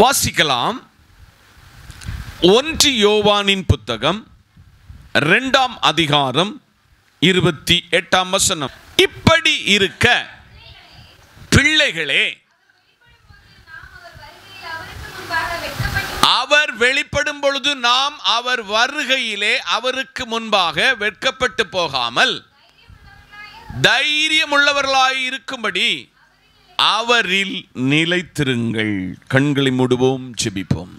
வாசிக்கலாம். 1 யோவானின் புத்தகம் 2ஆம் அதிகாரம் 28ஆம் வசனம். இப்படி இருக்க பிள்ளைகளே, அவர் வெளிப்படும் பொழுது நாம் அவர் வருகையிலே அவருக்கு முன்பாக வெட்கப்பட்டு போகாமல் தைரியமுள்ளவர்களாய் இருக்கும்படி அவரில் நிலைத்திருங்கள். கண்களை மூடுவோம், ஜெபிப்போம்.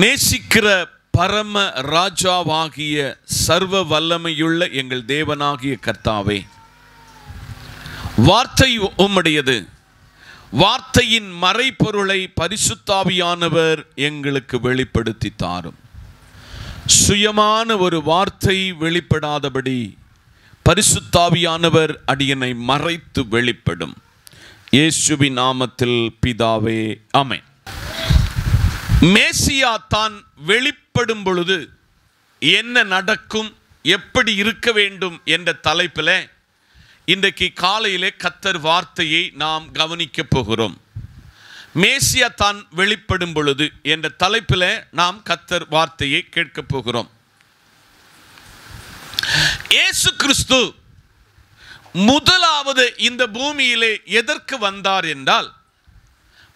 நேசிக்கிற பரம ராஜாவாகிய சர்வ வல்லமையுள்ள எங்கள் தேவனாகிய கர்த்தாவே, வார்த்தை உம்முடையது. வார்த்தையின் மறைபொருளை பரிசுத்தாவியானவர் எங்களுக்கு வெளிப்படுத்தி தாரும். சுயமான ஒரு வார்த்தை வெளிப்படாதபடி பரிசுத்தாவியானவர் அடியனை மறைத்து வெளிப்படும். இயேசுவின் நாமத்தில் பிதாவே, ஆமென். மேசியா தான் வெளிப்படும் பொழுது என்ன நடக்கும், எப்படி இருக்க வேண்டும் என்ற தலைப்பில் இன்றைக்கு காலையிலே கர்த்தர் வார்த்தையை நாம் கவனிக்க போகிறோம். மேசியா தான் வெளிப்படும் பொழுது என்ற தலைப்பில் நாம் கர்த்தர் வார்த்தையை கேட்க போகிறோம். இயேசு கிறிஸ்து முதலாவது இந்த பூமியிலே எதற்கு வந்தார் என்றால்,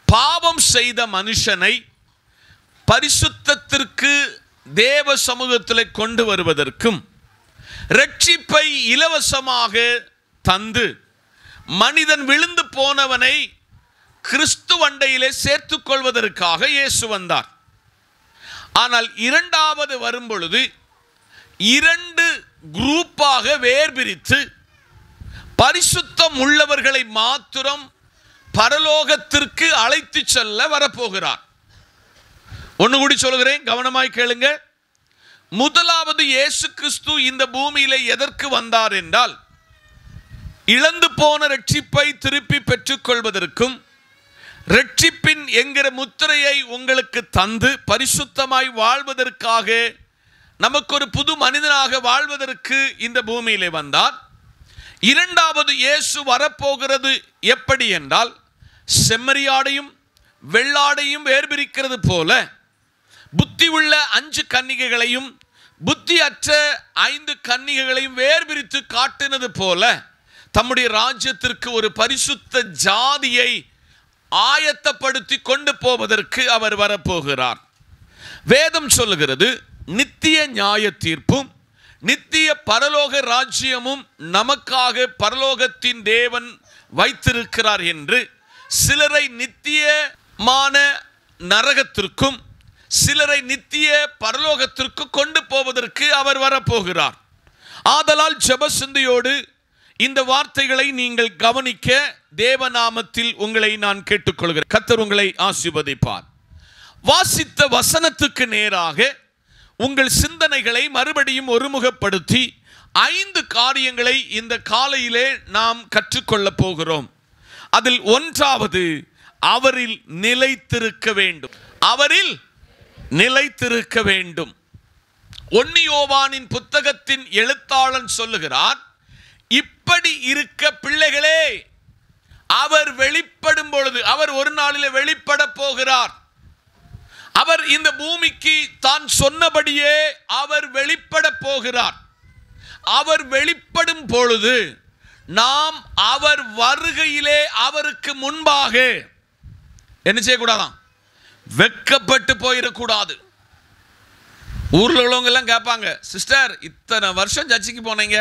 பாவம் செய்த மனுஷனை பரிசுத்தத்திற்கு தேவ சமூகத்தில் கொண்டு வருவதற்கும், இரட்சிப்பை இலவசமாக தந்து மனிதன் விழுந்து போனவனை கிறிஸ்துவண்டையிலே சேர்த்துக் கொள்வதற்காக இயேசு வந்தார். ஆனால் இரண்டாவது வரும் பொழுது 2 குரூப்பாக வேர்பிரித்து பரிசுத்தம் உள்ளவர்களை மாத்திரம் பரலோகத்திற்கு அழைத்து செல்ல வரப்போகிறார். ஒன்று கூடி சொல்கிறேன், கவனமாய் கேளுங்க. முதலாவது இயேசு கிறிஸ்து இந்த பூமியிலே எதற்கு வந்தார் என்றால், இழந்து போன இரட்சிப்பை திருப்பி பெற்றுக்கொள்வதற்கும், இரட்சிப்பின் என்கிற முத்திரையை உங்களுக்கு தந்து பரிசுத்தமாய் வாழ்வதற்காக, நமக்கு ஒரு புது மனிதனாக வாழ்வதற்கு இந்த பூமியிலே வந்தார். இரண்டாவது இயேசு வரப்போகிறது எப்படி என்றால், செம்மறியாடையும் வெள்ளாடையும் வேர்பிரிக்கிறது போல புத்தி உள்ள 5 கன்னிகைகளையும் புத்தி அற்ற 5 கன்னிகைகளையும் வேர்பிரித்து காட்டினது போல தம்முடைய ராஜ்யத்திற்கு ஒரு பரிசுத்த ஜாதியை ஆயத்தப்படுத்தி கொண்டு போவதற்கு அவர் வரப்போகிறார். வேதம் சொல்லுகிறது, நித்திய நியாய தீர்ப்பும் நித்திய பரலோக ராஜ்யமும் நமக்காக பரலோகத்தின் தேவன் வைத்திருக்கிறார் என்று. சிலரை நித்தியமான நரகத்திற்கும் சிலரை நித்திய பரலோகத்திற்கு கொண்டு போவதற்கு அவர் வரப்போகிறார். ஆதலால் ஜெப சிந்தையோடு இந்த வார்த்தைகளை நீங்கள் கவனிக்க தேவநாமத்தில் உங்களை நான் கேட்டுக்கொள்கிறேன். கர்த்தர் உங்களை ஆசீர்வதிப்பார். வாசித்த வசனத்துக்கு நேராக உங்கள் சிந்தனைகளை மறுபடியும் ஒருமுகப்படுத்தி 5 காரியங்களை இந்த காலையிலே நாம் கற்றுக்கொள்ள போகிறோம். அதில் ஒன்றாவது, அவரில் நிலைத்திருக்க வேண்டும். அவரில் நிலைத்திருக்க வேண்டும். 1 யோவானின் புத்தகத்தின் எழுத்தாளன் சொல்லுகிறார், இப்படி இருக்க பிள்ளைகளே, அவர் வெளிப்படும் பொழுது, அவர் ஒரு நாளிலே வெளிப்பட போகிறார். அவர் இந்த பூமிக்கு தான் சொன்னபடியே அவர் வெளிப்பட போகிறார். அவர் வெளிப்படும் பொழுது நாம் அவர் வருகையிலே அவருக்கு முன்பாக என்ன செய்யக்கூடாதான்? வெட்கப்பட்டு போயிடக்கூடாது. ஊரில் உள்ளவங்க எல்லாம் கேட்பாங்க, சிஸ்டர் இத்தனை வருஷம் சர்ச்சுக்கு போனீங்க,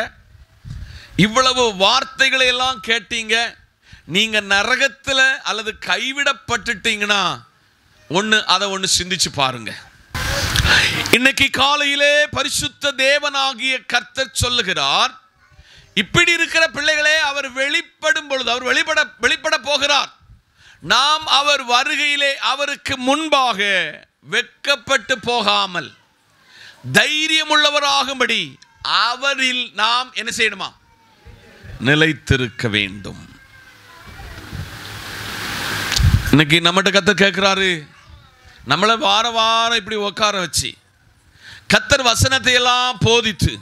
இவ்வளவு வார்த்தைகளை எல்லாம் கேட்டீங்க, நீங்க நரகத்தில் அல்லது கைவிடப்பட்டுட்டீங்கன்னா அதை ஒன்று சிந்திச்சு பாருங்க. இன்னைக்கு காலையிலே பரிசுத்த தேவனாகிய கர்த்தர் சொல்லுகிறார், இப்படி இருக்கிற பிள்ளைகளே, அவர் வெளிப்படும் பொழுது, அவர் வெளிப்பட போகிறார். நாம் அவர் வருகையிலே அவருக்கு முன்பாக வெட்கப்பட்டு போகாமல் தைரியமுள்ளவராகும்படி அவரில் நாம் என்ன செய்யணுமா? நிலைத்திருக்க வேண்டும். இன்னைக்கு நம்மகிட்ட கர்த்தர் கேட்கிறாரு, நம்மளை வார வாரம் இப்படி உட்கார வச்சு கர்த்தர் வசனத்தை எல்லாம் போதித்து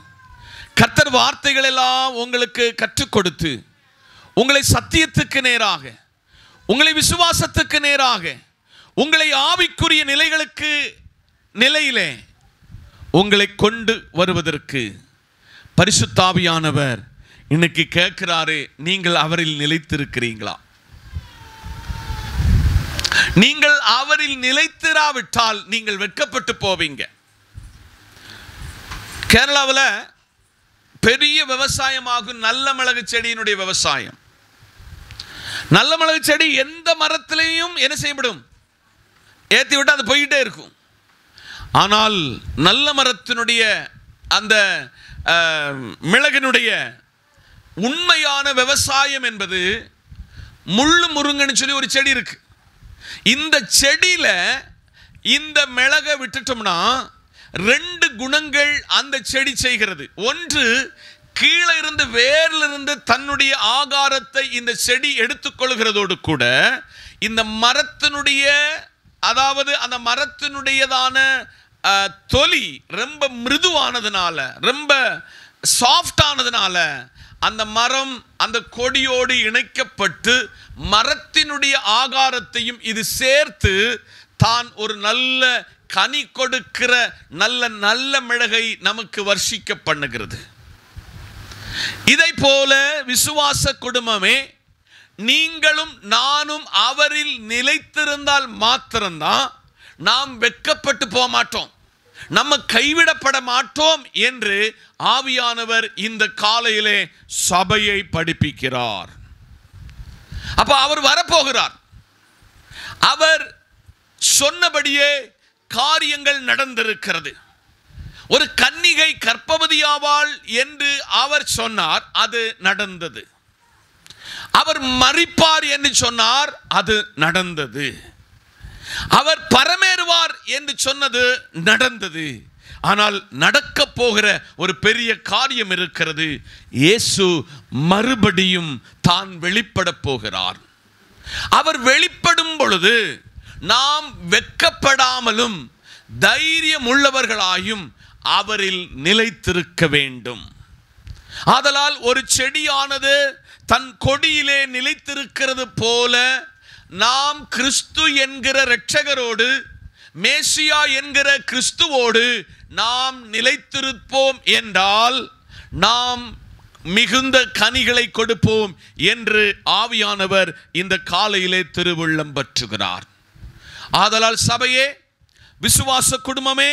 கர்த்தர் வார்த்தைகள் எல்லாம் உங்களுக்கு கற்றுக் கொடுத்து உங்களை சத்தியத்துக்கு நேராக உங்களை விசுவாசத்துக்கு நேராக, உங்களை ஆவிக்குரிய நிலையிலே உங்களை கொண்டு வருவதற்கு பரிசுத்த ஆவியானவர் இன்னைக்கு கேட்கிறாரு, நீங்கள் அவரில் நிலைத்திருக்கிறீங்களா? நீங்கள் அவரில் நிலைத்திராவிட்டால் நீங்கள் வெட்கப்பட்டு போவீங்க. கேரளாவில் பெரிய விவசாயமாகும் நல்ல மிளகு செடியினுடைய விவசாயம். நல்ல மிளகு செடி எந்த மரத்திலையும் என்ன செய்யப்படும்? ஏற்றி விட்டு அது போய்கிட்டே இருக்கும். ஆனால் நல்ல மரத்தினுடைய அந்த மிளகினுடைய உண்மையான விவசாயம் என்பது முள்ளு முருங்கன்னு சொல்லி ஒரு செடி இருக்கு. இந்த செடியில இந்த மிளகை விட்டுட்டோம்னா 2 குணங்கள் அந்த செடி செய்கிறது. ஒன்று, கீழே இருந்து வேரில் இருந்து தன்னுடைய ஆகாரத்தை இந்த செடி எடுத்துக்கொள்கிறதோடு கூட இந்த மரத்தினுடைய, அதாவது அந்த மரத்தினுடையதான தொலி ரொம்ப மிருதுவானதுனால, ரொம்ப சாஃப்ட் ஆனதுனால அந்த மரம் அந்த கொடியோடு இணைக்கப்பட்டு மரத்தினுடைய ஆகாரத்தையும் இது சேர்த்து தான் ஒரு நல்ல கனி கொடுக்கிற நல்ல மிளகை நமக்கு வர்ஷிக்க பண்ணுகிறது. இதை போல விசுவாச குடும்பமே, நீங்களும் நானும் அவரில் நிலைத்திருந்தால் மாத்திரம்தான் நாம் வெட்கப்பட்டு போக மாட்டோம், நம்ம கைவிடப்பட மாட்டோம் என்று ஆவியானவர் இந்த காலையிலே சபையை படிப்பிக்கிறார். அப்ப அவர் வரப்போகிறார். அவர் சொன்னபடியே காரியங்கள் நடந்திருக்கிறது. ஒரு கன்னிகை கர்ப்பவதியாவாள் என்று அவர் சொன்னார், அது நடந்தது. அவர் மரிப்பார் என்று சொன்னார், அது நடந்தது. அவர் பரமேறுவார் என்று சொன்னது நடந்தது. ஆனால் நடக்க போகிற ஒரு பெரிய காரியம் இருக்கிறது. இயேசு மறுபடியும் தான் வெளிப்பட போகிறார். அவர் வெளிப்படும் பொழுது நாம் வெட்கப்படாமலும் தைரியம் உள்ளவர்களாயும் அவரில் நிலைத்திருக்க வேண்டும். ஆதலால் ஒரு செடியானது தன் கொடியிலே நிலைத்திருக்கிறது போல நாம் கிறிஸ்து என்கிற இரட்சகரோடு, மேசியா என்கிற கிறிஸ்துவோடு நாம் நிலைத்திருப்போம் என்றால் நாம் மிகுந்த கனிகளை கொடுப்போம் என்று ஆவியானவர் இந்த காலையிலே திருவுள்ளம் பற்றுகிறார். ஆதலால் சபையே, விசுவாச குடும்பமே,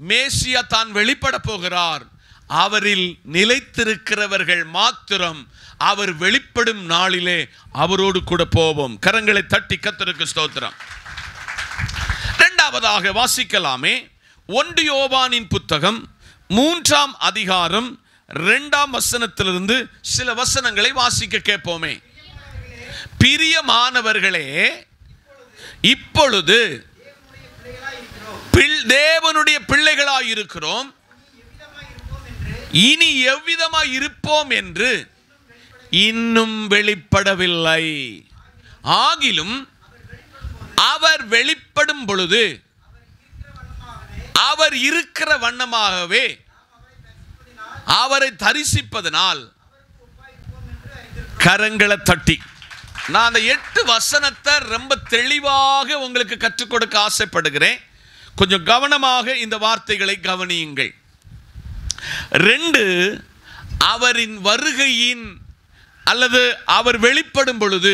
மேசியா தான் வெளிப்பட போகிறார். அவரில் நிலைத்திருக்கிறவர்கள் மாத்திரம் அவர் வெளிப்படும் நாளிலே அவரோடு கூட போவோம். கரங்களை தட்டி கர்த்தருக்கு ஸ்தோத்திரம். இரண்டாவதாக வாசிக்கலாமே, 1 யோவானின் புத்தகம் 3ஆம் அதிகாரம் 2ஆம் வசனத்திலிருந்து சில வசனங்களை வாசிக்க கேட்போமே. பிரியமானவர்களே, இப்பொழுது தேவனுடைய பிள்ளைகளாய் இருக்கிறோம், இனி எவ்விதமாய் இருப்போம் என்று இன்னும் வெளிப்படவில்லை. ஆகிலும் அவர் வெளிப்படும் பொழுது அவர் இருக்கிற வண்ணமாகவே அவரை தரிசிப்பதனால் கரங்களை தட்டி. நான் அந்த 8 வசனத்தை ரொம்ப தெளிவாக உங்களுக்கு கற்றுக் கொடுக்க ஆசைப்படுகிறேன். கொஞ்சம் கவனமாக இந்த வார்த்தைகளை கவனியுங்கள். 2, அவரின் வருகையின் அல்லது அவர் வெளிப்படும் பொழுது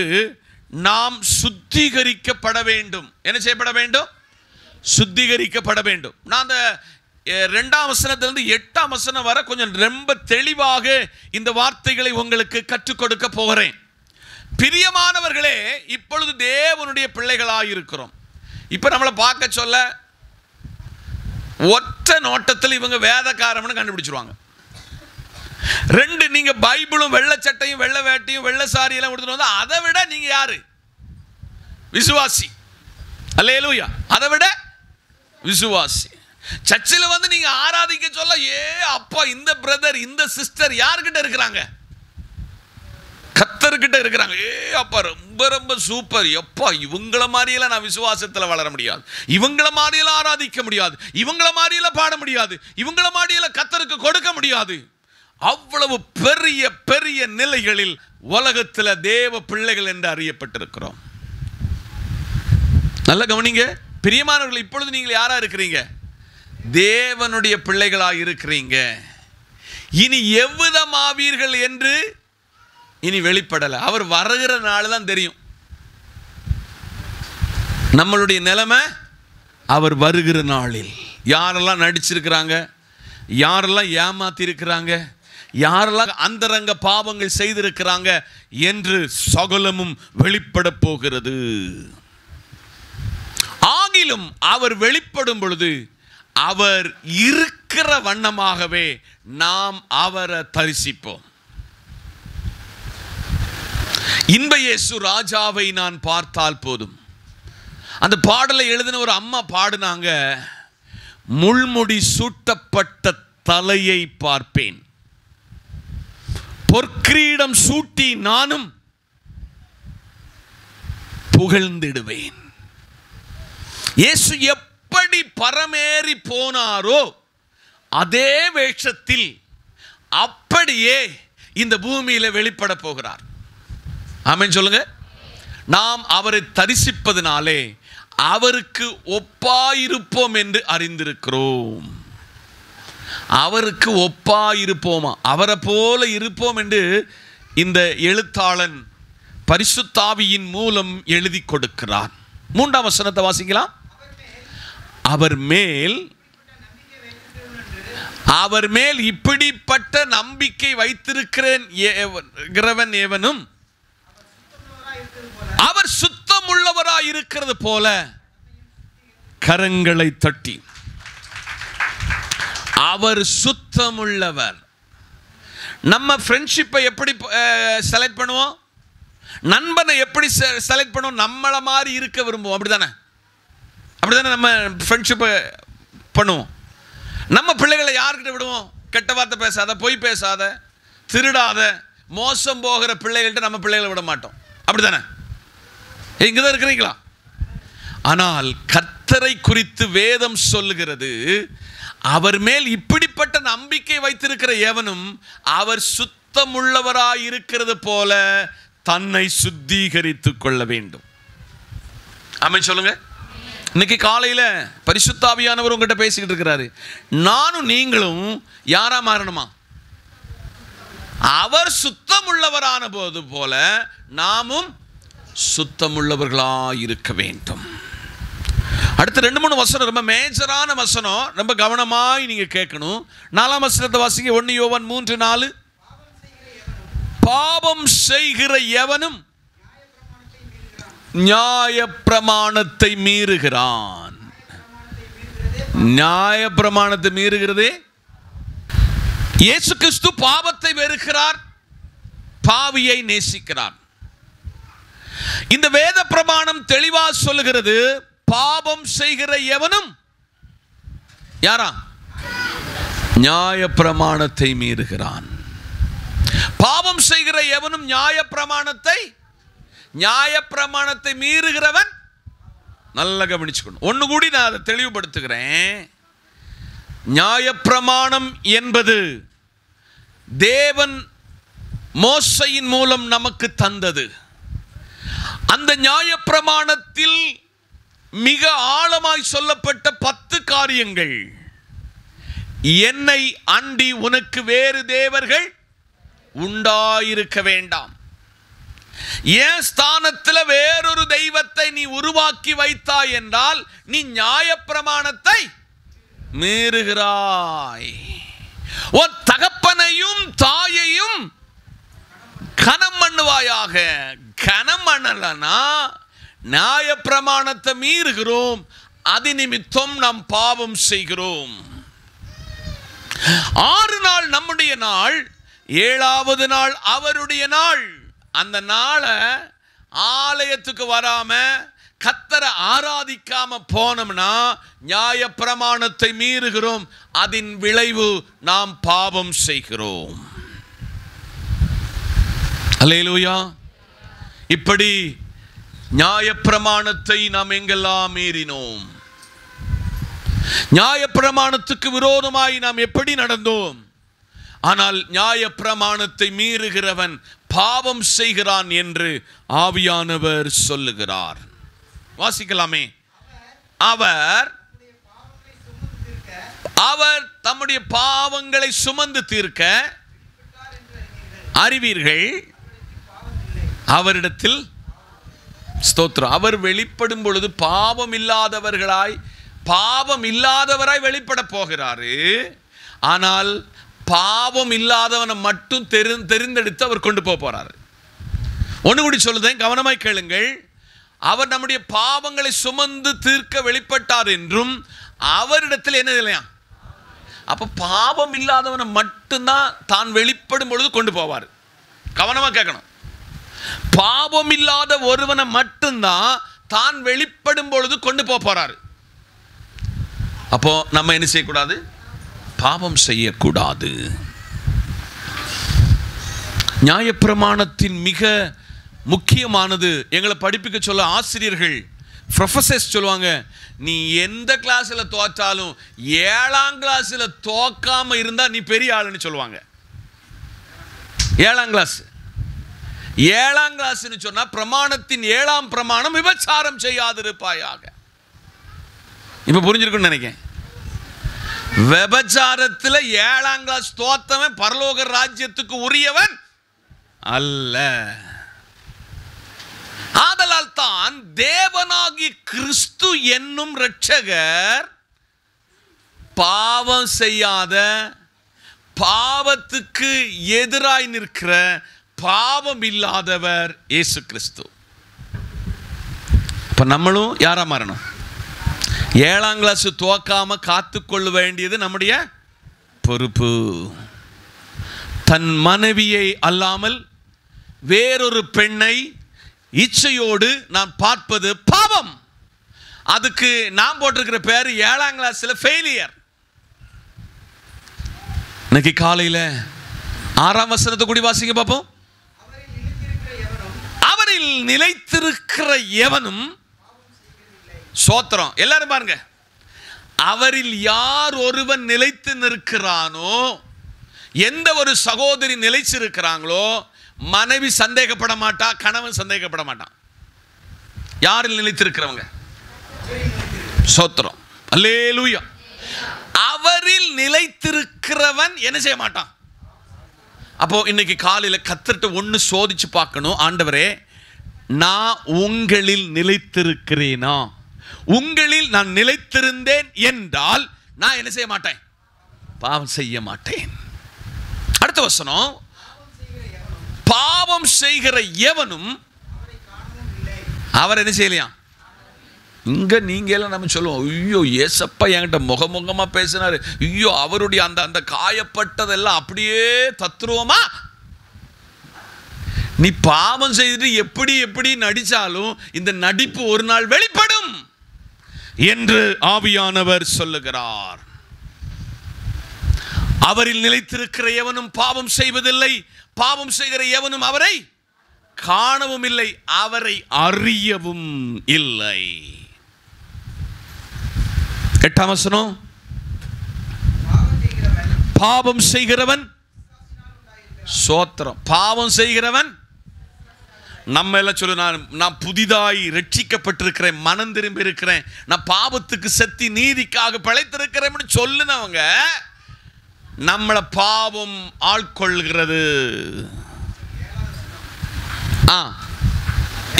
நாம் சுத்திகரிக்கப்பட வேண்டும். என்ன செய்யப்பட வேண்டும்? சுத்திகரிக்கப்பட வேண்டும். நான் அந்த 2ஆம் வசனத்திலிருந்து 8ஆம் வசனம் வரை கொஞ்சம் ரொம்ப தெளிவாக இந்த வார்த்தைகளை உங்களுக்கு கற்றுக் கொடுக்க போகிறேன். பிரியமானவர்களே, இப்பொழுது தேவனுடைய பிள்ளைகளாக இருக்கிறோம். இப்ப நம்மளை பார்க்க சொல்ல ஒற்ற நோட்டத்தில் இவங்க வேதக்காரம்னு கண்டுபிடிச்சிருவாங்க. 2, நீங்க பைபிளும் வெள்ளை சட்டையும் வெள்ளை வேட்டையும் வெள்ளை சாரியெல்லாம் கொடுத்துட்டு வந்தா அதை விட நீங்க யாரு? விசுவாசி. அல்லேலூயா. அதை விட விசுவாசி. சர்ச்சில் வந்து நீங்க ஆராதிக்க சொல்ல, ஏ அப்பா, இந்த பிரதர் இந்த சிஸ்டர் யாருக்கிட்ட இருக்கிறாங்க? கர்த்தர்கிட்ட இருக்கிறாங்க. ஏ அப்பா, ரொம்ப ரொம்ப சூப்பர். எப்பா, இவங்கள மாதிரியெல்லாம் நான் விசுவாசத்தில் வளர முடியாது, இவங்கள மாதிரியெல்லாம் ஆராதிக்க முடியாது, இவங்கள மாதிரியெல்லாம் பாட முடியாது, இவங்கள மாதிரியெல்லாம் கர்த்தருக்கு கொடுக்க முடியாது. அவ்வளவு பெரிய பெரிய நிலைகளில் உலகத்தில் தேவ பிள்ளைகள் என்று அறியப்பட்டிருக்கிறோம். நல்ல கவனிங்க பிரியமானவர்கள், இப்பொழுது நீங்கள் யாரா இருக்கிறீங்க? தேவனுடைய பிள்ளைகளா இருக்கிறீங்க. இனி எவ்விதமாவீர்கள் என்று இனி வெளிப்படலை. அவர் வருகிற நாள் தான் தெரியும் நம்மளுடைய நிலைமை. அவர் வருகிற நாளில் யாரெல்லாம் நடிச்சிருக்கிறாங்க, யாரெல்லாம் ஏமாத்தி இருக்கிறாங்க, யாரெல்லாம் அந்தரங்க பாவங்கள் செய்திருக்கிறாங்க என்று சகலமும் வெளிப்பட போகிறது. ஆகிலும் அவர் வெளிப்படும் பொழுது அவர் இருக்கிற வண்ணமாகவே நாம் அவரை தரிசிப்போம். இன்ப இயேசு ராஜாவை நான் பார்த்தால் போதும். அந்த பாடலை எழுதின ஒரு அம்மா பாடுனாங்க, முள்முடி சூட்டப்பட்ட தலையை பார்ப்பேன், பொற்கிரீடம் சூட்டி நானும் புகழ்ந்திடுவேன். இயேசு எப்படி பரமேறி போனாரோ அதே வேஷத்தில் அப்படியே இந்த பூமியில வெளிப்பட போகிறார். ஆமென் சொல்லுங்க. நாம் அவரை தரிசிப்பதனாலே அவருக்கு ஒப்பாயிருப்போம் என்று அறிந்திருக்கிறோம். அவருக்கு ஒப்பாயிருப்போமா, அவரை போல இருப்போம் என்று இந்த எழுத்தாளன் பரிசுத்தாவியின் மூலம் எழுதி கொடுக்கிறார். 3ஆம் வசனத்தை வாசிக்கலாம். அவர் மேல் இப்படிப்பட்ட நம்பிக்கை வைத்திருக்கிறேன் எவனும் அவர் சுத்தம் உள்ளவராய் இருக்கிறது போல கரங்களை தட்டி. அவர் சுத்தமுள்ளவர். நம்ம ஃப்ரெண்ட்ஷிப்பை எப்படி செலக்ட் பண்ணுவோம்? நண்பனை எப்படி செலக்ட் பண்ணுவோம்? நம்மளை மாதிரி இருக்க விரும்புவோம். அப்படிதானே? அப்படிதானே நம்ம ஃப்ரெண்ட்ஷிப்பை பண்ணுவோம். நம்ம பிள்ளைகளை யார்கிட்ட விடுவோம்? கெட்ட வார்த்தை பேசாத, பொய் பேசாத, திருடாத, மோசம் போகிற பிள்ளைகள்கிட்ட நம்ம பிள்ளைகளை விட மாட்டோம். அப்படிதானே? இங்கதான் இருக்கிறீங்களா? ஆனால் கர்த்தரை குறித்து வேதம் சொல்லுகிறது, அவர் மேல் இப்படிப்பட்ட நம்பிக்கை வைத்திருக்கிற எவனும் அவர் சுத்தமுள்ளவராய் இருக்கிறது போல தன்னை சுத்திகரித்துக் கொள்ள வேண்டும். ஆமென் சொல்லுங்க. இன்னைக்கு காலையில பரிசுத்தாவியானவர் உங்ககிட்ட பேசிக்கிட்டு இருக்கிறாரு. நானும் நீங்களும் யாரா மாறணுமா? அவர் சுத்தமுள்ளவரான போது போல நாமும் சுத்தமுள்ளவர்களாய் இருக்க வேண்டும். அடுத்து 2-3 வசனம் ரொம்ப மேஜரான வசனம், ரொம்ப கவனமாய் நீங்க கேட்கணும். 4ஆம் வசனத்தை வாசிங்க. 1 யோவான் 3:4. பாவம் செய்கிற எவனும் நியாயப்பிரமாணத்தை மீறுகிறான். நியாயப்பிரமாணத்தை மீறுகிறதே. இயேசு கிறிஸ்து பாவத்தை வெறுக்கிறார், பாவியை நேசிக்கிறார். இந்த வேத பிரமாணம் தெளிவா சொல்லுகிறது, பாவம் செய்கிற எவனும் யாரா? நியாயப்பிரமாணத்தை மீறுகிறான். பாவம் செய்கிற எவனும் நியாயப்பிரமாணத்தை மீறுகிறவன். நல்லா கவனிச்சுக்கணும். ஒன்னு கூடி நான் அதை தெளிவுபடுத்துகிறேன். நியாயப்பிரமாணம் என்பது தேவன் மோசையின் மூலம் நமக்கு தந்தது. அந்த நியாயப்பிரமாணத்தில் மிக ஆழமாய் சொல்லப்பட்ட 10 காரியங்கள். என்னை அண்டி உனக்கு வேறு தேவர்கள் உண்டாயிருக்க வேண்டாம். என் ஸ்தானத்தில் வேறொரு தெய்வத்தை நீ உருவாக்கி வைத்தாய் என்றால் நீ நியாயப்பிரமாணத்தை மீறுகிறாய். உன் தகப்பனையும் தாயையும் கனம் பண்ணுவாயாக. கனம் பண்ணலனா நியாயப்பிரமாணத்தை மீறுகிறோம். அது நிமித்தம் நாம் பாவம் செய்கிறோம். 6 நாள் நம்முடைய நாள், 7வது நாள் அவருடைய நாள். அந்த நாளை ஆலயத்துக்கு வராம கர்த்தரை ஆராதிக்காம போனோம்னா நியாயப்பிரமாணத்தை மீறுகிறோம். அதன் விளைவு நாம் பாவம் செய்கிறோம். அல்லேலூயா. இப்படி நியாயப்பிரமாணத்தை நாம் எங்கெல்லாம் மீறினோம்? நியாயப்பிரமாணத்துக்கு விரோதமாய் நாம் எப்படி நடந்தோம்? ஆனால் நியாயப்பிரமாணத்தை மீறுகிறவன் பாவம் செய்கிறான் என்று ஆவியானவர் சொல்லுகிறார். வாசிக்கலாமே. அவர் தம்முடைய பாவங்களை சுமந்து தீர்க்க அறிவீர்கள். அவரிடத்தில் ஸ்தோத்திரம். அவர் வெளிப்படும் பொழுது பாவம் இல்லாதவராய் வெளிப்பட போகிறாரு. ஆனால் பாவம் இல்லாதவனை மட்டும் தெரிந்தெடுத்து அவர் கொண்டு போறாரு. ஒன்று கூடி சொல்லுதேன், கவனமாய் கேளுங்கள். அவர் நம்முடைய பாவங்களை சுமந்து தீர்க்க வெளிப்பட்டார் என்றும் அவரிடத்தில் என்ன இல்லையா? அப்ப பாவம் இல்லாதவனை மட்டும்தான் தான் வெளிப்படும் பொழுது கொண்டு போவார். கவனமா கேட்கணும். பாவம் இல்லாத ஒருவனை மட்டும்தான் தான் வெளிப்படும் பொழுது கொண்டு போறாரு. அப்போ நம்ம என்ன செய்யக்கூடாது? பாவம் செய்யக்கூடாது. நியாயப்பிரமாணத்தின் மிக முக்கியமானது எங்களை படிப்பிக்க சொல்ல ஆசிரியர்கள், ப்ரொஃபசர்ஸ் சொல்லுவாங்க, நீ எந்த கிளாஸில் தோற்றாலும் 7ஆம் கிளாஸில் தோக்காம இருந்தா நீ பெரிய ஆளுன்னு சொல்லுவாங்க. 7ஆம் கிளாஸ்ன்னு சொன்னா பிரமாணத்தின் 7ஆம் பிரமாணம் விபச்சாரம் செய்யாதிருப்பாயாக. இப்ப புரிஞ்சிருக்குன்னு நினைக்கிறேன். விபச்சாரத்தில் 7ஆம் கிளாஸ் தோத்தவன் பரலோக ராஜ்யத்துக்கு உரியவன் அல்ல. ஆதலால் தான் தேவனாகிய கிறிஸ்து என்னும் இரட்சகர் பாவம் செய்யாத, பாவத்துக்கு எதிராய் நிற்கிற, பாவம் இல்லாதவர் இயேசு கிறிஸ்து. இப்ப நம்மளும் யாரா மாறணும்? 7ஆம் கிளாஸ் துவக்காம காத்துக்கொள்ள வேண்டியது நம்முடைய பொறுப்பு. தன் மனைவியை அல்லாமல் வேறொரு பெண்ணை இச்சையோடு நான் பார்ப்பது பாவம். அதுக்கு நான் போட்டிருக்கிற பேர் 7ஆம் கிளாஸ்ல ஃபெயிலியர். இன்னைக்கு காலையில் 6ஆம் வசனத்தை கூடி வாசிங்க பார்ப்போம். அவரில் நிலைத்திருக்கிற எவனும் சோத்திரம். எல்லாரும் பாருங்க, அவரில் யார் ஒருவன் நிலைத்து நிற்கிறானோ, எந்த ஒரு சகோதரி நிலைச்சிருக்கிறாங்களோ, மனைவி சந்தேகப்பட மாட்டா, கணவன் சந்தேகப்பட மாட்டான். யாரில் நிலைத்திருக்கிறவங்க? சோத்திரம். அல்லேலூயா. அவரில் நிலைத்திருக்கிறவன் என்ன செய்ய மாட்டான். அப்போ இன்னைக்கு காலையில் கர்த்தர்ட்ட ஒன்று சோதிச்சு பார்க்கணும். ஆண்டவரே, நான் உங்களில் நிலைத்திருக்கிறேனா? உங்களில் நான் நிலைத்திருந்தேன் என்றால் நான் என்ன செய்ய மாட்டேன்? பாவம் செய்ய மாட்டேன். அடுத்த வசனம், பாவம் செய்கிற எவனும் அவர் என்ன செய்யலையா? இங்க நீங்க எல்லாம் நம்ம சொல்லுவோம், ஐயோ ஏசப்பா என்கிட்ட முகமுகமா பேசினாரு, ஐயோ அவருடைய அந்த காயப்பட்டதெல்லாம் அப்படியே தத்துருவமா. நீ பாவம் செய்துட்டு எப்படி நடிச்சாலும் இந்த நடிப்பு ஒரு நாள் வெளிப்படும் என்று ஆவியானவர் சொல்லுகிறார். அவரில் நிலைத்திருக்கிற எவனும் பாவம் செய்வதில்லை, பாவம் செய்கிற எவனும் அவரை காணவும் இல்லை, அவரை அறியவும் இல்லை. 8ஆம் வசனம், பாவம் செய்கிறவன் சோத்திரம். பாவம் செய்கிறவன், நம்ம எல்லாம் சொல்லு, நான் புதிதாய் ரட்சிக்கப்பட்டிருக்கிறேன், மனம் திரும்பி இருக்கிறேன், நான் பாவத்துக்கு செத்தி நீதிக்காக பிழைத்திருக்கிறேன் சொல்லுனவங்க நம்மளை பாவம் ஆட்கொள்கிறது.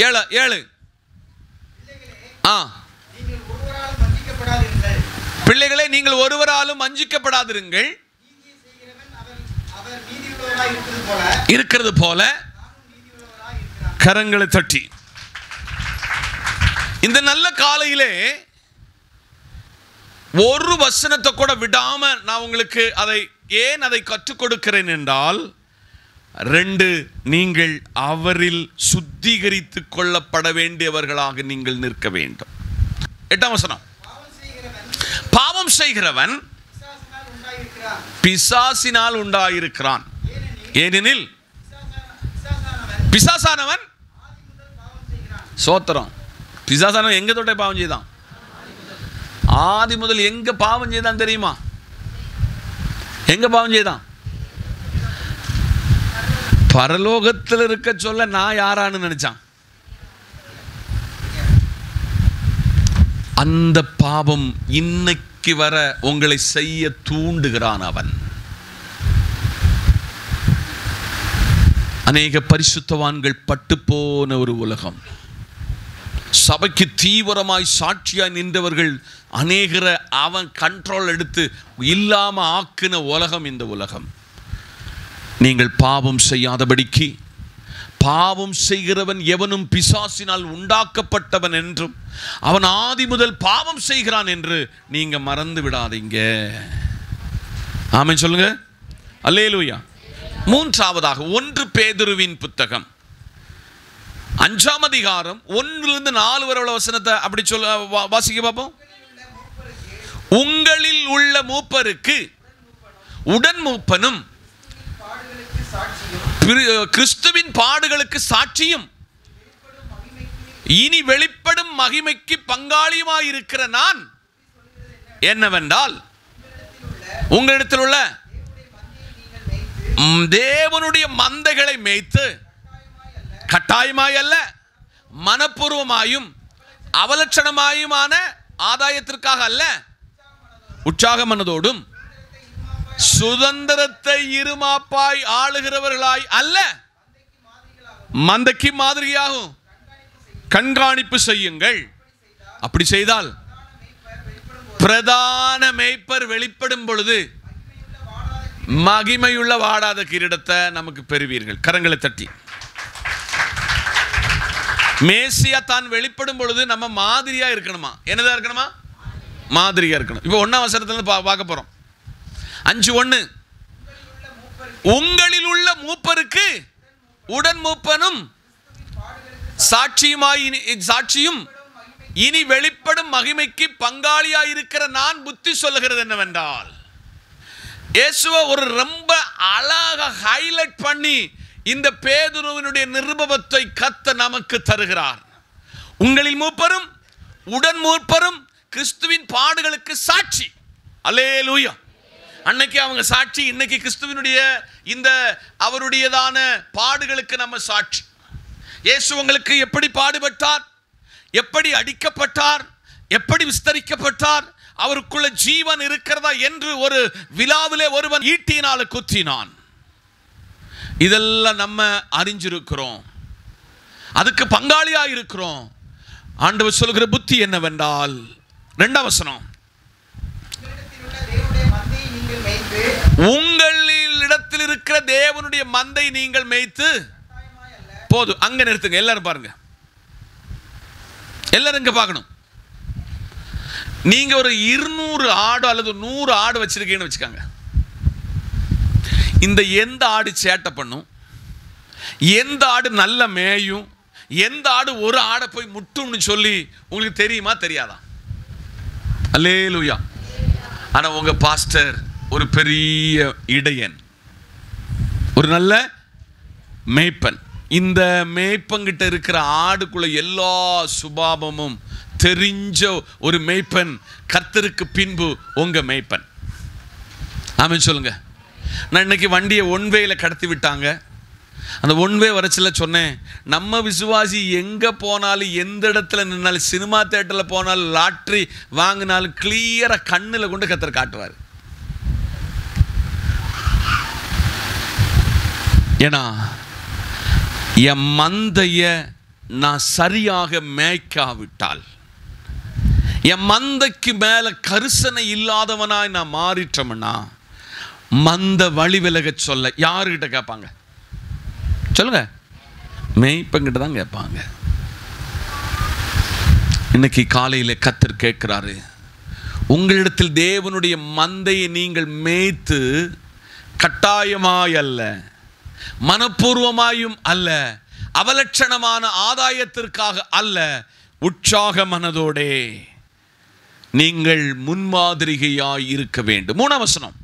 7 பிள்ளைகளே, நீங்கள் ஒருவராலும் வஞ்சிக்கப்படாதிருங்கள். இருக்கிறது போல கரங்களை தட்டி இந்த நல்ல காலையிலே ஒரு வசனத்தை கூட விடாம நான் உங்களுக்கு அதை கற்றுக் கொடுக்கிறேன் என்றால், 2, நீங்கள் அவரில் சுத்திகரித்துக் கொள்ளப்பட வேண்டியவர்களாக நீங்கள் நிற்க வேண்டும். 8ஆம் வசனம், பாவம் செய்கிறவன் பிசாசினால் உண்டாயிருக்கிறான். ஏனெனில் பிசாசானவன் சோத்திரம். பிசாசானவன் எங்க தொட்டே பாவம் செய்தான்? ஆதி முதல் எங்க பாவம் செய்தான் தெரியுமா? எங்க பாவம் செய்தான்? பரலோகத்தில் இருக்க சொல்ல நான் யாரான்னு நினைச்சான். அந்த பாவம் இன்னைக்கு வர உங்களை செய்ய தூண்டுகிறான் அவன். அநேக பரிசுத்தவான்கள் பட்டு போன ஒரு உலகம். சபைக்கு தீவிரமாய் சாட்சியாய் நின்றவர்கள் அநேகரை அவன் கண்ட்ரோல் எடுத்து இல்லாம ஆக்கின உலகம் இந்த உலகம். நீங்கள் பாவம் செய்யாதபடிக்கு, பாவம் செய்கிறவன் எவனும் பிசாசினால் உண்டாக்கப்பட்டவன் என்றும் அவன் ஆதி முதல் பாவம் செய்கிறான் என்று நீங்க மறந்து விடாதீங்க. ஆமென் சொல்லுங்க. அல்லேலூயா. மூன்றாவதாக 1 பேதுருவின் புத்தகம் 5ஆம் அதிகாரம் 1-4 வரை உள்ள வசனத்தை அப்படி சொல்ல வாசிக்க பார்ப்போம். உங்களில் உள்ள மூப்பருக்கு உடன் மூப்பனும் கிறிஸ்துவின் பாடுகளுக்கு சாட்சியும் இனி வெளிப்படும் மகிமைக்கு பங்காளியுமாயிருக்கிற நான் என்னவென்றால், உங்களிடத்தில் உள்ள தேவனுடைய மந்தைகளை மேய்த்து கட்டாயமாய் அல்ல, மனப்பூர்வமாயும் அவலட்சணமாயுமான ஆதாயத்திற்காக அல்ல, உற்சாக மனதோடும் சுதந்திரத்தை இருமாப்பாய் ஆளுகிறவர்களாய் அல்ல, மந்தைக்கு மாதிரியாகும் கண்காணிப்பு செய்யுங்கள். அப்படி செய்தால் பிரதான மேய்ப்பர் வெளிப்படும் பொழுது மகிமையுள்ள வாடாத கிரீடத்தை நமக்கு பெறுவீர்கள். கரங்களை தட்டி. மேசியா தான் வெளிப்படும் பொழுது நம்ம மாதிரியா இருக்கணுமா? என்னதா இருக்கணுமா? மாதிரியா இருக்கணும். இப்போ 1ஆம் வசனத்துல பார்க்க போறோம். 5:1 உங்களில் உள்ள மூப்பருக்கு உடன் மூப்பனும் சாட்சியும் இனி வெளிப்படும் மகிமைக்கு பங்காளியாய் இருக்கிற நான் புத்தி சொல்லுகிறது என்னவென்றால், இயேசுவை ஒரு ரொம்ப அழகாக ஹைலைட் பண்ணி இந்த பேதுருவினுடைய நிருபத்தை கர்த்தர் நமக்கு தருகிறார். உங்களில் மூப்பரும் உடன் மூப்பரும் கிறிஸ்துவின் பாடுகளுக்கு சாட்சி. அல்லேலூயா. அன்னைக்கு அவங்க சாட்சி, இன்னைக்கு கிறிஸ்துவினுடைய இந்த அவருடையதான பாடுகளுக்கு நம்ம சாட்சி. இயேசு உங்களுக்கு எப்படி பாடுபட்டார், எப்படி அடிக்கப்பட்டார், எப்படி விஸ்தரிக்கப்பட்டார், அவருக்குள்ள ஜீவன் இருக்கிறதா என்று ஒரு விழாவிலே ஒருவன் ஈட்டினால குத்தினான். இதெல்லாம் நம்ம அறிஞ்சிருக்கிறோம், அதுக்கு பங்காளியா இருக்கிறோம். ஆண்டவர் சொல்கிற புத்தி என்னவென்றால் 2ஆம் வசனம், உங்களிடத்தில் இருக்கிற தேவனுடைய மந்தை நீங்கள் மேய்த்து. போதும், அங்க நிறுத்துங்க. எல்லாரும் பாருங்க, எல்லாரும் இங்க பார்க்கணும். நீங்க ஒரு 200 ஆடு அல்லது 100 ஆடு வச்சிருக்கீங்கன்னு வச்சுக்காங்க. இந்த எந்த ஆடு சேட்டை பண்ணும், எந்த ஆடு நல்ல மேயும், எந்த ஆடு ஒரு ஆடை போய் முட்டும்னு சொல்லி உங்களுக்கு தெரியுமா தெரியாதா? அல்லேலூயா. ஆனா உங்க பாஸ்டர் ஒரு பெரிய இடையன், ஒரு நல்ல மேய்ப்பன். இந்த மேய்ப்பங்கிட்ட இருக்கிற ஆடுக்குள்ள எல்லா சுபாவமும் தெரிஞ்ச ஒரு மேய்ப்பன் கர்த்தருக்கு பின்பு உங்க மேய்ப்பன். ஆமென் சொல்லுங்க. நான் இன்னைக்கு வண்டியை ஒன்வேல கடத்தி விட்டாங்க. அந்த ஒன்வே வரச்சில சொன்னேன், நம்ம விசுவாசி எங்க போனாலும் எந்த இடத்துல நின்னாலும், சினிமா தியேட்டர்ல போனாலும், லாட்ரி வாங்கினாலும் கிளியரா கண்ணுல கொண்டு கர்த்தர் காட்டுவார். ஏன்னா என் மந்தைய நான் சரியாக மேய்க்காவிட்டால், என் மந்தைக்கு மேல கரிசனை இல்லாதவனாய் நான் மாறிட்டோம்னா, மந்த வழி விலக சொல்ல யாருகிட்ட கேட்பாங்க சொல்லுங்க? மேய்ப்பங்கிட்ட தான் கேட்பாங்க. இன்னைக்கு காலையில கர்த்தர் கேட்கிறாரு, உங்களிடத்தில் தேவனுடைய மந்தையை நீங்கள் மேய்த்து கட்டாயமாய் அல்ல, மனப்பூர்வமாயும் அல்ல, அவலட்சணமான ஆதாயத்திற்காக அல்ல, உற்சாக மனதோடே நீங்கள் முன்மாதிரியாய் இருக்க வேண்டும். 3ஆம் வசனம்,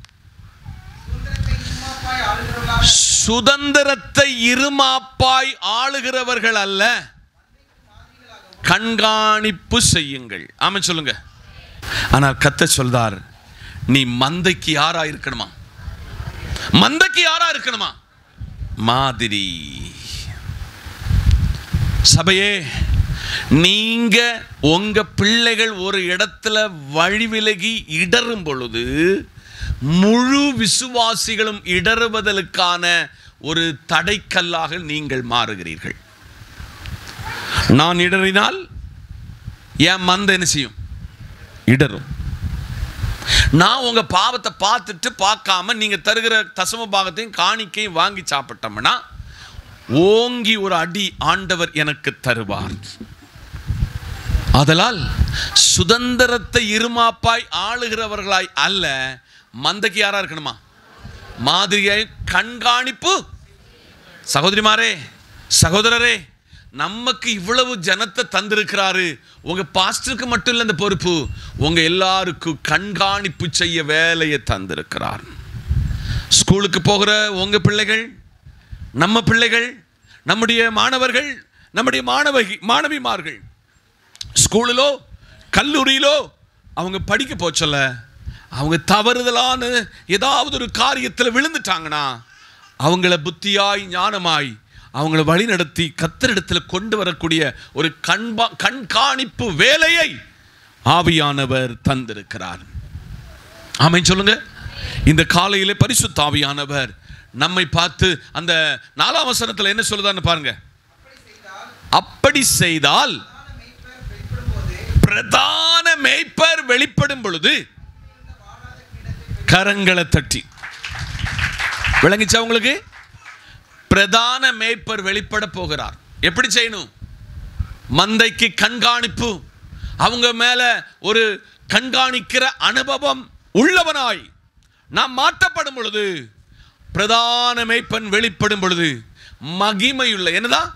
சுதந்திரத்தை இருமாப்பாய் ஆளுகிறவர்கள் அல்ல, கண்காணிப்பு செய்யுங்கள். ஆமென் சொல்லுங்க. ஆனால் கர்த்தர் சொல்றார், நீ மந்தைக்கு யாரா இருக்கணுமா? மந்தைக்கு யாரா இருக்கணுமா? மாதிரி. சபையே, நீங்க உங்க பிள்ளைகள் ஒரு இடத்துல வழி விலகி இடறும் பொழுது முழு விசுவாசிகளும் இடறுவதற்கான ஒரு தடைக்கல்லாக நீங்கள் மாறுகிறீர்கள். நான் இடறினால் என் மந்தை என்ன செய்யும்? இடரும். நான் உங்க பாவத்தை பார்த்துட்டு பார்க்காம நீங்க தருகிற தசம பாகத்தையும் காணிக்கையும் வாங்கி சாப்பிட்டோம்னா ஓங்கி ஒரு அடி ஆண்டவர் எனக்கு தருவார். ஆதலால் சுதந்திரத்தை இருமாப்பாய் ஆளுகிறவர்களாய் அல்ல, மந்தைக்கு யாரா இருக்கணுமா? மாதிரியாய் கண்காணிப்பு. சகோதரிமாரே, சகோதரரே, நமக்கு இவ்வளவு ஜனத்தை தந்திருக்கிறாரு. உங்க பாஸ்டருக்கு மட்டும் இல்லை இந்த பொறுப்பு, உங்க எல்லாருக்கும் கண்காணிப்பு செய்ய வேலையை தந்திருக்கிறார். ஸ்கூலுக்கு போகிற உங்க பிள்ளைகள், நம்ம பிள்ளைகள், நம்முடைய மாணவர்கள், நம்முடைய மாணவிமார்கள் ஸ்கூலிலோ கல்லூரியிலோ அவங்க படிக்க போச்சல, அவங்க தவறுதலான ஏதாவது ஒரு காரியத்தில் விழுந்துட்டாங்கன்னா அவங்கள புத்தியாய் ஞானமாய் அவங்கள வழி நடத்தி கர்த்தரிடத்தில் கொண்டு வரக்கூடிய ஒரு கண்காணிப்பு வேலையை ஆவியானவர் தந்திருக்கிறார். ஆமென் சொல்லுங்க. இந்த காலையிலே பரிசுத்த ஆவியானவர் நம்மை பார்த்து அந்த 4ஆம் வசனத்தில் என்ன சொல்லுதான்னு பாருங்க. அப்படி செய்தால் பிரதான மேய்ப்பர் வெளிப்படும் பொழுது கரங்களை தட்டி. விளங்கிச்சா உங்களுக்கு? பிரதான மேய்ப்பர் வெளிப்பட போகிறார். எப்படி செய்யணும்? மந்தைக்கு கண்காணிப்பு, அவங்க மேல ஒரு கண்காணிக்கிற அனுபவம் உள்ளவனாய் நாம் மாற்றப்படும் பொழுது, பிரதான மேய்ப்பன் வெளிப்படும் பொழுது மகிமையுள்ள, என்னதான்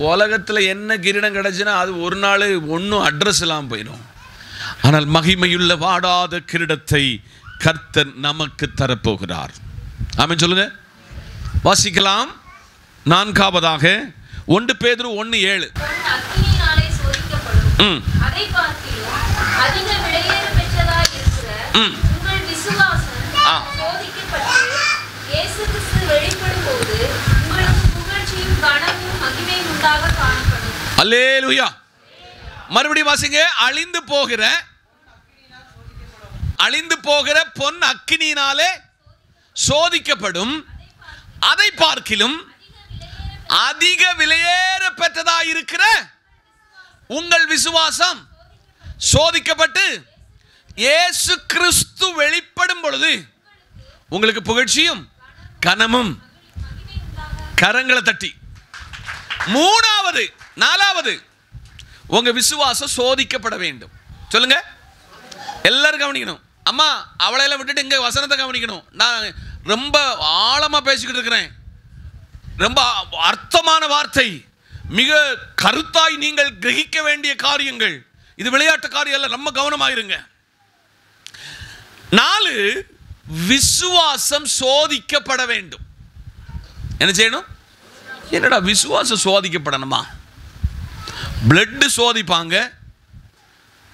உலகத்தில் என்ன கிரீடம் கிடைச்சுன்னா அது ஒரு நாள் ஒன்றும் அட்ரஸ் இல்லாமல் போயிடும். ஆனால் மகிமையுள்ள வாடாத கிரீடத்தை கர்த்தர் நமக்கு தரப்போகிறார். ஆமென் சொல்லுங்க. வாசிக்கலாம். 4ஆவதாக 1 பேதுரு 1:7. அல்லேலூயா. மறுபடியும் வாசிங்க. அழிந்து போகிற பொன் அக்கினியினாலே சோதிக்கப்படும், அதை பார்க்கிலும் அதிக விலையேற பெற்றதாய் இருக்கிற உங்கள் விசுவாசம் சோதிக்கப்பட்டு இயேசு கிறிஸ்து வெளிப்படும் பொழுது உங்களுக்கு புகழ்ச்சியும் கனமும். கரங்களை தட்டி. 4வது உங்க விசுவாசம் சோதிக்கப்பட வேண்டும். சொல்லுங்க. எல்லாரும் கவனிக்கணும். அம்மா அவளையெல்லாம் விட்டுட்டு இங்க வசனத்தை கவனிக்கணும். நான் ரொம்ப ஆழமா பேசிக்கிட்டு இருக்கிறேன். ரொம்ப அர்த்தமான வார்த்தை, மிக கருத்தாய் நீங்கள் கிரகிக்க வேண்டிய காரியங்கள். இது விளையாட்டு காரியம் அல்ல. ரொம்ப கவனமாயிருங்க. 4, விசுவாசம் சோதிக்கப்பட வேண்டும். என்ன செய்யணும்? என்னடா விசுவாசம் சோதிக்கப்படணுமா? பிளட் சோதிப்பாங்க,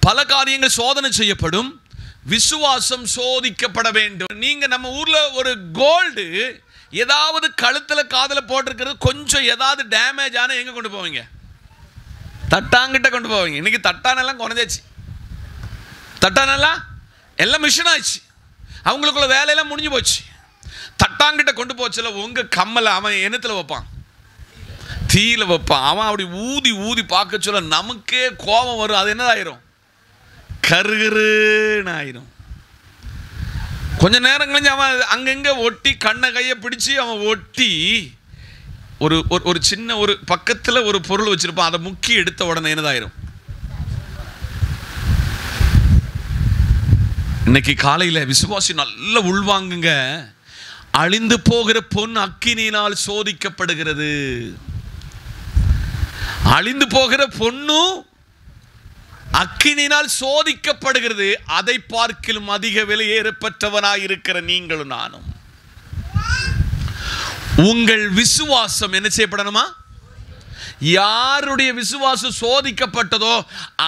பல காரியங்கள் சோதனை செய்யப்படும். விசுவாசம் சோதிக்கப்பட வேண்டும். நீங்க நம்ம ஊர்ல ஒரு கோல்டு ஏதாவது கழுத்துல காதுல போட்டிருக்கிறது கொஞ்சம் ஏதாவது டேமேஜ் ஆனா எங்க கொண்டு போவீங்க? தட்டாங்கிட்ட கொண்டு போவீங்க. இன்னைக்கு தட்டானெல்லாம் குறைஞ்சாச்சு. தட்டானெல்லாம் எல்லாம் மிஷின் ஆச்சு. அவங்களுக்குள்ள வேலையெல்லாம் முடிஞ்சு போச்சு. தட்டாங்கிட்ட கொண்டு போச்சுல. உங்க கம்மலை அவன் எண்ணத்துல வைப்பான், தீயில வைப்பான். அவன் அப்படி ஊதி ஊதி பார்க்க சொல்ல நமக்கே கோபம் வரும். அது என்னதாயிரும்? கருகருன்னு ஆயிரும். கொஞ்ச நேரம் கழிஞ்சு அவன் அங்கங்க ஒட்டி கண்ணை கையை பிடிச்சி அவன் ஒட்டி ஒரு சின்ன ஒரு பக்கத்தில் ஒரு பொருள் வச்சிருப்பான். அதை முக்கி எடுத்த உடனே என்னதாயிரும்? இன்னைக்கு காலையில் விசுவாசி நல்ல உள்வாங்குங்க. அழிந்து போகிற பொன் அக்கினியினால் சோதிக்கப்படுகிறது. அழிந்து போகிற பொன்னும் அக்கினியினால் சோதிக்கப்படுகிறது. அதை பார்க்கிலும் அதிக விலையேறப்பட்டவனாய் இருக்கிற நீங்களும் நானும். உங்கள் விசுவாசம் என்ன செய்யப்படணுமா? யாருடைய விசுவாசம் சோதிக்கப்பட்டதோ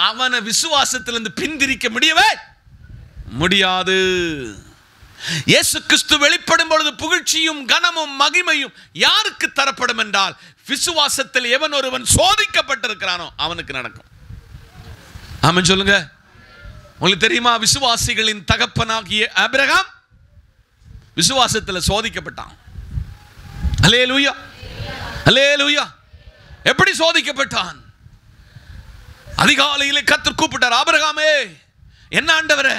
அவனை விசுவாசத்திலிருந்து பின்திரிக்க முடியவே முடியாது. இயேசு கிறிஸ்து வெளிப்படும் பொழுது புகழ்ச்சியும் கனமும் மகிமையும் யாருக்கு தரப்படும் என்றால், விசுவாசத்தில் எவன் ஒருவன் சோதிக்கப்பட்டிருக்கிறானோ அவனுக்கு நடக்கும். ஆமென் சொல்லுங்க. உங்களுக்கு தெரியுமா, விசுவாசிகளின் தகப்பனாகிய ஆபிரகாம் விசுவாசத்தில் சோதிக்கப்பட்டான். அல்லேலூயா, அல்லேலூயா. எப்படி சோதிக்கப்பட்டான்? அதிகாலையிலே கர்த்தர் கூப்பிட்டார், ஆபிரகாமே, என்ன ஆண்டவரே,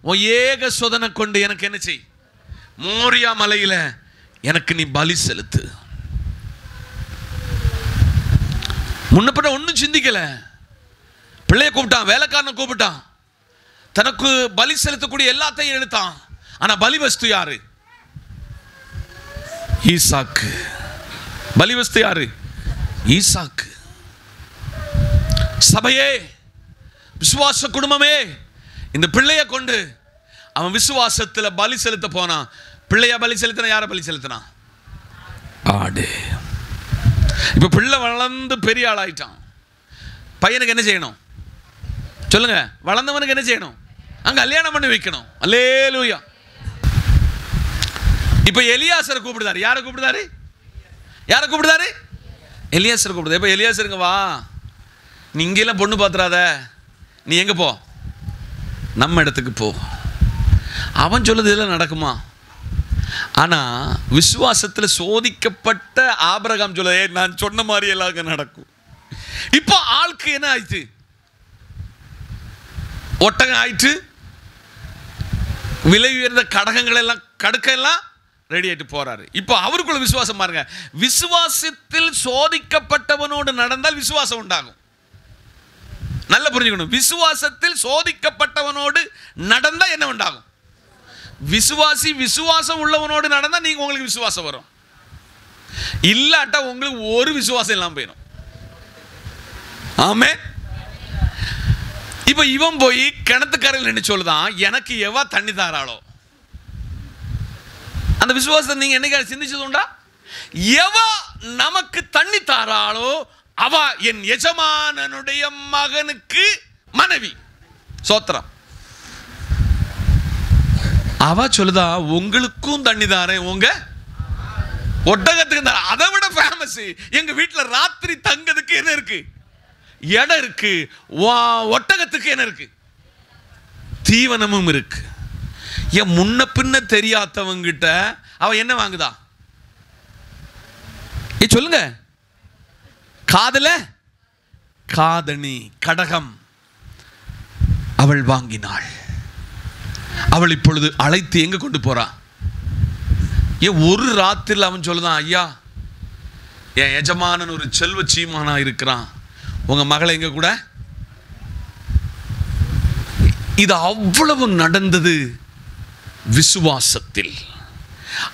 உன் ஏக சோதனை கொண்டு எனக்கு என்ன செய், மோரியா மலையில எனக்கு நீ பலி செலுத்து. முன்னப்பட்ட ஒன்றும் சிந்திக்கல. பிள்ளைய கூப்பிட்டான், வேலைக்காரனை கூப்பிட்டான், தனக்கு பலி செலுத்தக்கூடிய எல்லாத்தையும் எடுத்தான். ஆனா பலி வஸ்து யாரு? ஈசாக்கு. பலி வஸ்து யாரு? ஈசாக்கு. சபையே, விசுவாச குடும்பமே, இந்த பிள்ளைய கொண்டு அவன் விசுவாசத்தில் பலி செலுத்த போனான். பிள்ளையா பலி செலுத்தினா? யாரை பலி செலுத்தினா? ஆடு. இப்ப பிள்ளை வளர்ந்து பெரிய ஆளாயிட்டான். பையனுக்கு என்ன செய்யணும் சொல்லுங்க? வளர்ந்தவனுக்கு என்ன செய்யணும்? அங்க கல்யாணம் பண்ணி வைக்கணும். அல்லேலூயா. இப்ப எலியாசரை கூப்பிடுதாரு. யாரை கூப்பிடுதாரு? யாரை கூப்பிடுதாரு? எலியாசரை கூப்பிடுது. இப்ப எலியாசருங்க, வா, நீ இங்கெல்லாம் பொண்ணு பார்த்துறாத, நீ எங்க போ, நம்ம இடத்துக்கு போ. அவன் சொல்லுது இதெல்லாம் நடக்குமா? ஆனா விசுவாசத்தில் சோதிக்கப்பட்ட ஆபிரகாம் சொல்ல, நான் சொன்ன மாதிரி எல்லாம் நடக்கும். இப்போ ஆளுக்கு என்ன ஆயிடுச்சு? ஒட்டகம் ஆயிட்டு, விலை உயர்ந்த கடகங்கள் எல்லாம் கடுக்க எல்லாம் ரெடி ஆயிட்டு போறாரு. இப்போ அவருக்குள்ள விசுவாசம் பாருங்க. விசுவாசத்தில் சோதிக்கப்பட்டவனோடு நடந்தால் விசுவாசம் உண்டாகும். நல்ல புரிஞ்சுக்கணும். விசுவாசத்தில் சோதிக்கப்பட்டவனோடு நடந்தா என்ன உண்டாகும்? விசுவாசி விசுவாசம் உள்ளவனோடு நடந்தா நீங்க உங்களுக்கு விசுவாசம் வரும். இல்லாட்டா உங்களுக்கு ஒரு விசுவாசம் இல்லாம போயிடும். ஆமே. இப்ப இவன் போய் கிணத்துக்கரையில் நின்று சொல்லுதான், எனக்கு எவா தண்ணி தாராளோ. அந்த விசுவாசத்தை நீங்க என்னைக்கு சிந்திச்சது உண்டா? எவா நமக்கு தண்ணி தாராளோ அவ என் எஜமானனுடைய மகனுக்கு மனைவி. சோத்திரம். அவ சொல்லுதா, உங்களுக்கும் தண்ணி தாரேன், உங்க ஒட்டகத்துக்கு தாரேன். அதை விட ஃபேமஸ், எங்க வீட்டுல ராத்திரி தங்கதுக்கு என்ன இருக்கு? இடம் இருக்கு. ஒட்டகத்துக்கு என்ன இருக்கு? தீவனமும் இருக்கு. என் முன்ன பின்ன தெரியாதவங்கிட்ட அவ என்ன வாங்குதா? சொல்லுங்க. காதல காதணி, கடகம் அவள் வாங்கினாள். அவள் இப்பொழுது அழைத்து எங்க கொண்டு போறா? ஒரு ராத்திரில் அவன் சொல்லுதான், ஐயா, என் எஜமானன் ஒரு செல்வ சீமானா இருக்கிறான், உங்க மகளை எங்க கூட. இது அவ்வளவு நடந்தது விசுவாசத்தில்.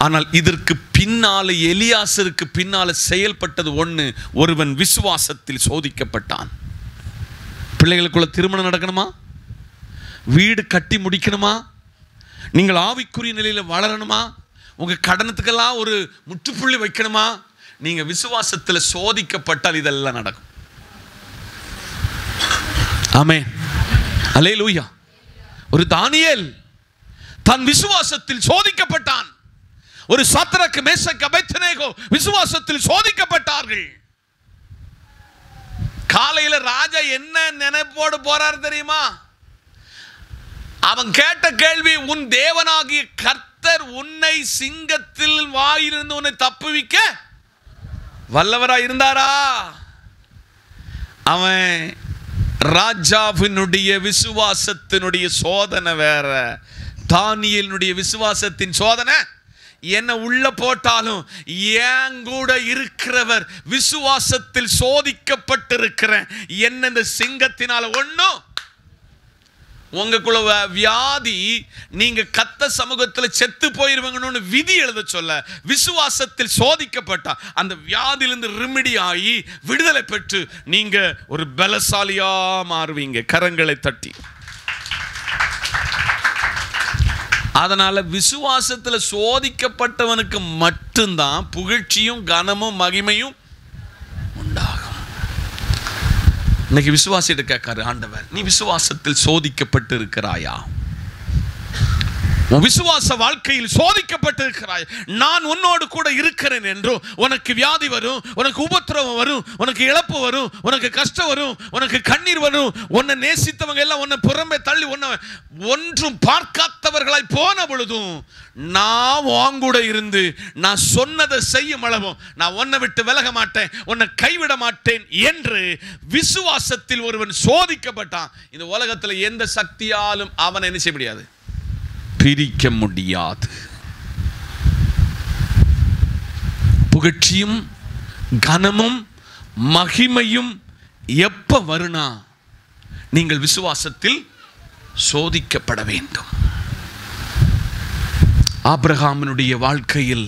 ஆனால் இதற்கு பின்னால, எலியாசருக்கு பின்னால செயல்பட்டது ஒண்ணு. ஒருவன் விசுவாசத்தில் சோதிக்கப்பட்டான். பிள்ளைகளுக்குள்ள திருமணம் நடக்கணுமா? வீடு கட்டி முடிக்கணுமா? நீங்கள் ஆவிக்குரிய நிலையில் வளரணுமா? உங்க கடனத்துக்கெல்லாம் ஒரு முற்றுப்புள்ளி வைக்கணுமா? நீங்க விசுவாசத்தில் சோதிக்கப்பட்டால் இதெல்லாம் நடக்கும். ஆமென், அல்லேலூயா. ஒரு தானியேல் தன் விசுவாசத்தில் சோதிக்கப்பட்டான். ஒரு சாத்ராக், மேஷாக், அபேத்நேகோ விசுவாசத்தில் சோதிக்கப்பட்டார்கள். காலையில ராஜா என்ன நினைப்போடு போறார் தெரியுமா? அவன் கேட்ட கேள்வி, உன் தேவனாகிய கர்த்தர் உன்னை சிங்கத்தில் வாயிலிருந்து உன்னை தப்புவிக்க வல்லவரா இருந்தாரா? அவன் ராஜாவினுடைய விசுவாசத்தினுடைய சோதனை வேற, தானியேலுடைய விசுவாசத்தின் சோதனை என்ன உள்ள போட்டாலும் என் கூட இருக்கிறவர் விசுவாசத்தில் சோதிக்கப்பட்டிருக்கிறேன். என்ன இந்த சிங்கத்தினால ஒண்ணும் உங்களுக்குள்ள வியாதி, நீங்க கத்த சமூகத்தில் செத்து போயிருவீங்கன்னு விதி எழுத சொல்ல, விசுவாசத்தில் சோதிக்கப்பட்டா அந்த வியாதியிலிருந்து ரிமிடி ஆகி விடுதலை பெற்று நீங்க ஒரு பலசாலியா மாறுவீங்க. கரங்களை தட்டி. அதனால விசுவாசத்தில் சோதிக்கப்பட்டவனுக்கு மட்டும்தான் புகழ்ச்சியும் கனமும் மகிமையும் உண்டாகும். இன்னைக்கு விசுவாசிட்டு கேட்காரு ஆண்டவர், நீ விசுவாசத்தில் சோதிக்கப்பட்டு இருக்கிறாயா? உன் விசுவாச வாழ்க்கையில் சோதிக்கப்பட்டிருக்கிறாய். நான் உன்னோடு கூட இருக்கிறேன் என்றும், உனக்கு வியாதி வரும், உனக்கு உபத்திரவம் வரும், உனக்கு இழப்பு வரும், உனக்கு கஷ்டம் வரும், உனக்கு கண்ணீர் வரும், உன்னை நேசித்தவங்க எல்லாம் உன்னை புறம்பே தள்ளி உன்னை ஒன்றும் பார்க்காதவர்களாய் போன பொழுதும் நான் உன்கூட இருந்து நான் சொன்னதை செய்யும் அளவும் நான் உன்னை விட்டு விலக மாட்டேன், உன்னை கைவிட மாட்டேன் என்று விசுவாசத்தில் ஒருவன் சோதிக்கப்பட்டான். இந்த உலகத்தில் எந்த சக்தியாலும் அவனை என்ன செய்ய முடியாது, பிரிக்க முடியாது. புகழ்ச்சியும் கனமும் மகிமையும் எப்ப வருணா, நீங்கள் விசுவாசத்தில் சோதிக்கப்பட வேண்டும். ஆபிரகாமினுடைய வாழ்க்கையில்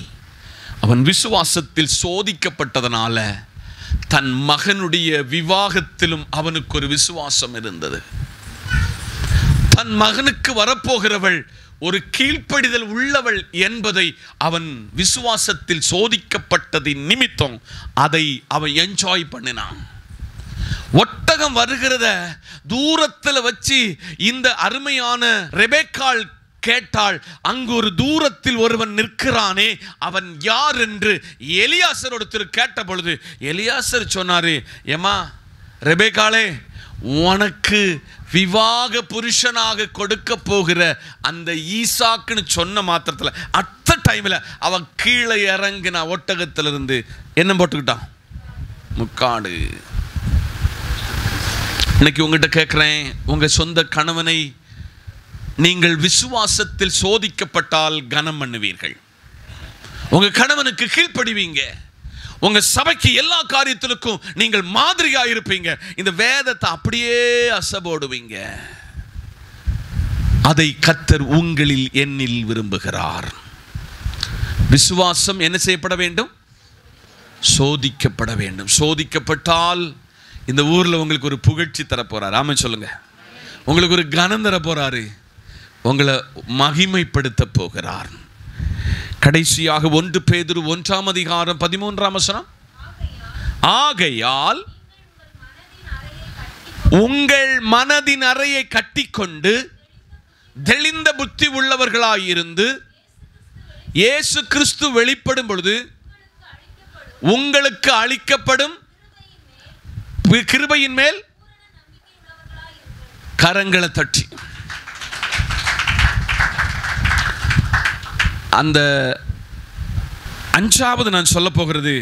அவன் விசுவாசத்தில் சோதிக்கப்பட்டதனால தன் மகனுடைய விவாகத்திலும் அவனுக்கு ஒரு விசுவாசம் இருந்தது. தன் மகனுக்கு வரப்போகிறவள் ஒரு கீழ்ப்படிதல் உள்ளவள் என்பதை அவன் விசுவாசத்தில் சோதிக்கப்பட்டதின் நிமித்தம் அதை அவன் என்ஜாய் பண்ணினான். ஒட்டகம் வருகிறத தூரத்தில் வச்சு இந்த அருமையான ரெபெக்காள் கேட்டாள். அங்கு ஒரு தூரத்தில் ஒருவன் நிற்கிறானே, அவன் யார் என்று எலியாசரோடு கேட்ட பொழுது எலியாசர் சொன்னாரு, ஏமா ரெபெக்காளே, உனக்கு விவாக புருஷனாக கொடுக்க போகிற அந்த ஈசாக்குன்னு சொன்ன மாத்திரத்தில் அத்த டைமில் அவன் கீழே இறங்கின ஒட்டகத்திலிருந்து என்ன போட்டுக்கிட்டான், முக்காடு. இன்னைக்கு உங்ககிட்ட கேட்குறேன், உங்கள் சொந்த கணவனை நீங்கள் விசுவாசத்தில் சோதிக்கப்பட்டால் கனம் பண்ணுவீர்கள், உங்கள் கணவனுக்கு கீழ்ப்படிவீங்க, உங்க சபைக்கு எல்லா காரியத்திற்கும் நீங்கள் மாதிரியா இருப்பீங்க, இந்த வேதத்தை அப்படியே அசைபோடுவீங்க. அதை கர்த்தர் உங்களில் என்னில் விரும்புகிறார். விசுவாசம் என்ன செய்யப்பட வேண்டும், சோதிக்கப்பட வேண்டும். சோதிக்கப்பட்டால் இந்த ஊர்ல உங்களுக்கு ஒரு புகழ்ச்சி தர போறார். ஆமென் சொல்லுங்க. உங்களுக்கு ஒரு கனம் தர போறாரு, உங்களை மகிமைப்படுத்த போகிறார். கடைசியாக 1 பேதுரு 1:13 ஆகையால் உங்கள் மனதின் அறையை கட்டிக்கொண்டு தெளிந்த புத்தி உள்ளவர்களாயிருந்து இயேசு கிறிஸ்து வெளிப்படும் பொழுது உங்களுக்கு அளிக்கப்படும் கிருபையின் மேல் கரங்களை தட்டி. அந்த 5வது நான் சொல்ல போகிறது,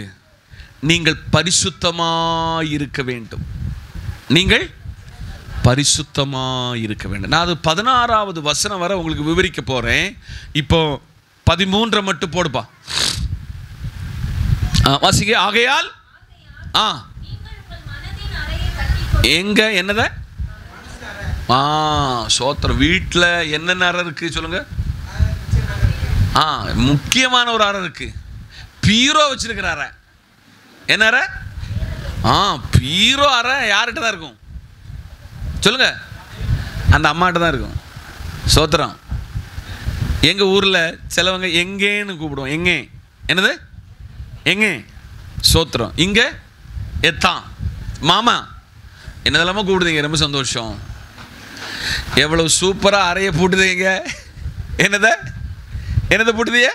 நீங்கள் பரிசுத்தமாய் இருக்க வேண்டும். நீங்கள் பரிசுத்தமாய் இருக்க வேண்டும். நான் அது 16வது வசனம் வரை உங்களுக்கு விவரிக்க போறேன். இப்போ 13 மட்டும் போடுப்பா. வாசிங்க. ஆகையால் எங்க என்னத சோத்திரம் வீட்டில் என்னென்ன அறை இருக்கு சொல்லுங்க. முக்கியமான ஒரு அறை இருக்கு, பீரோ வச்சிருக்கிற அறை. என்ன அறை? பீரோ அறை யார்கிட்ட தான் இருக்கும் சொல்லுங்க? அந்த அம்மாட்ட தான் இருக்கும். சோத்திரம். எங்க ஊர்ல சிலவங்க எங்கேன்னு கூப்பிடுவோம். எங்கே என்னது எங்கே சோத்திரம். இங்க எத்தான் மாமா என்னதெல்லாமோ கூப்பிடுதீங்க. ரொம்ப சந்தோஷம். எவ்வளவு சூப்பரா அறைய போட்டுதீங்க. என்னத போட்டுதீங்க?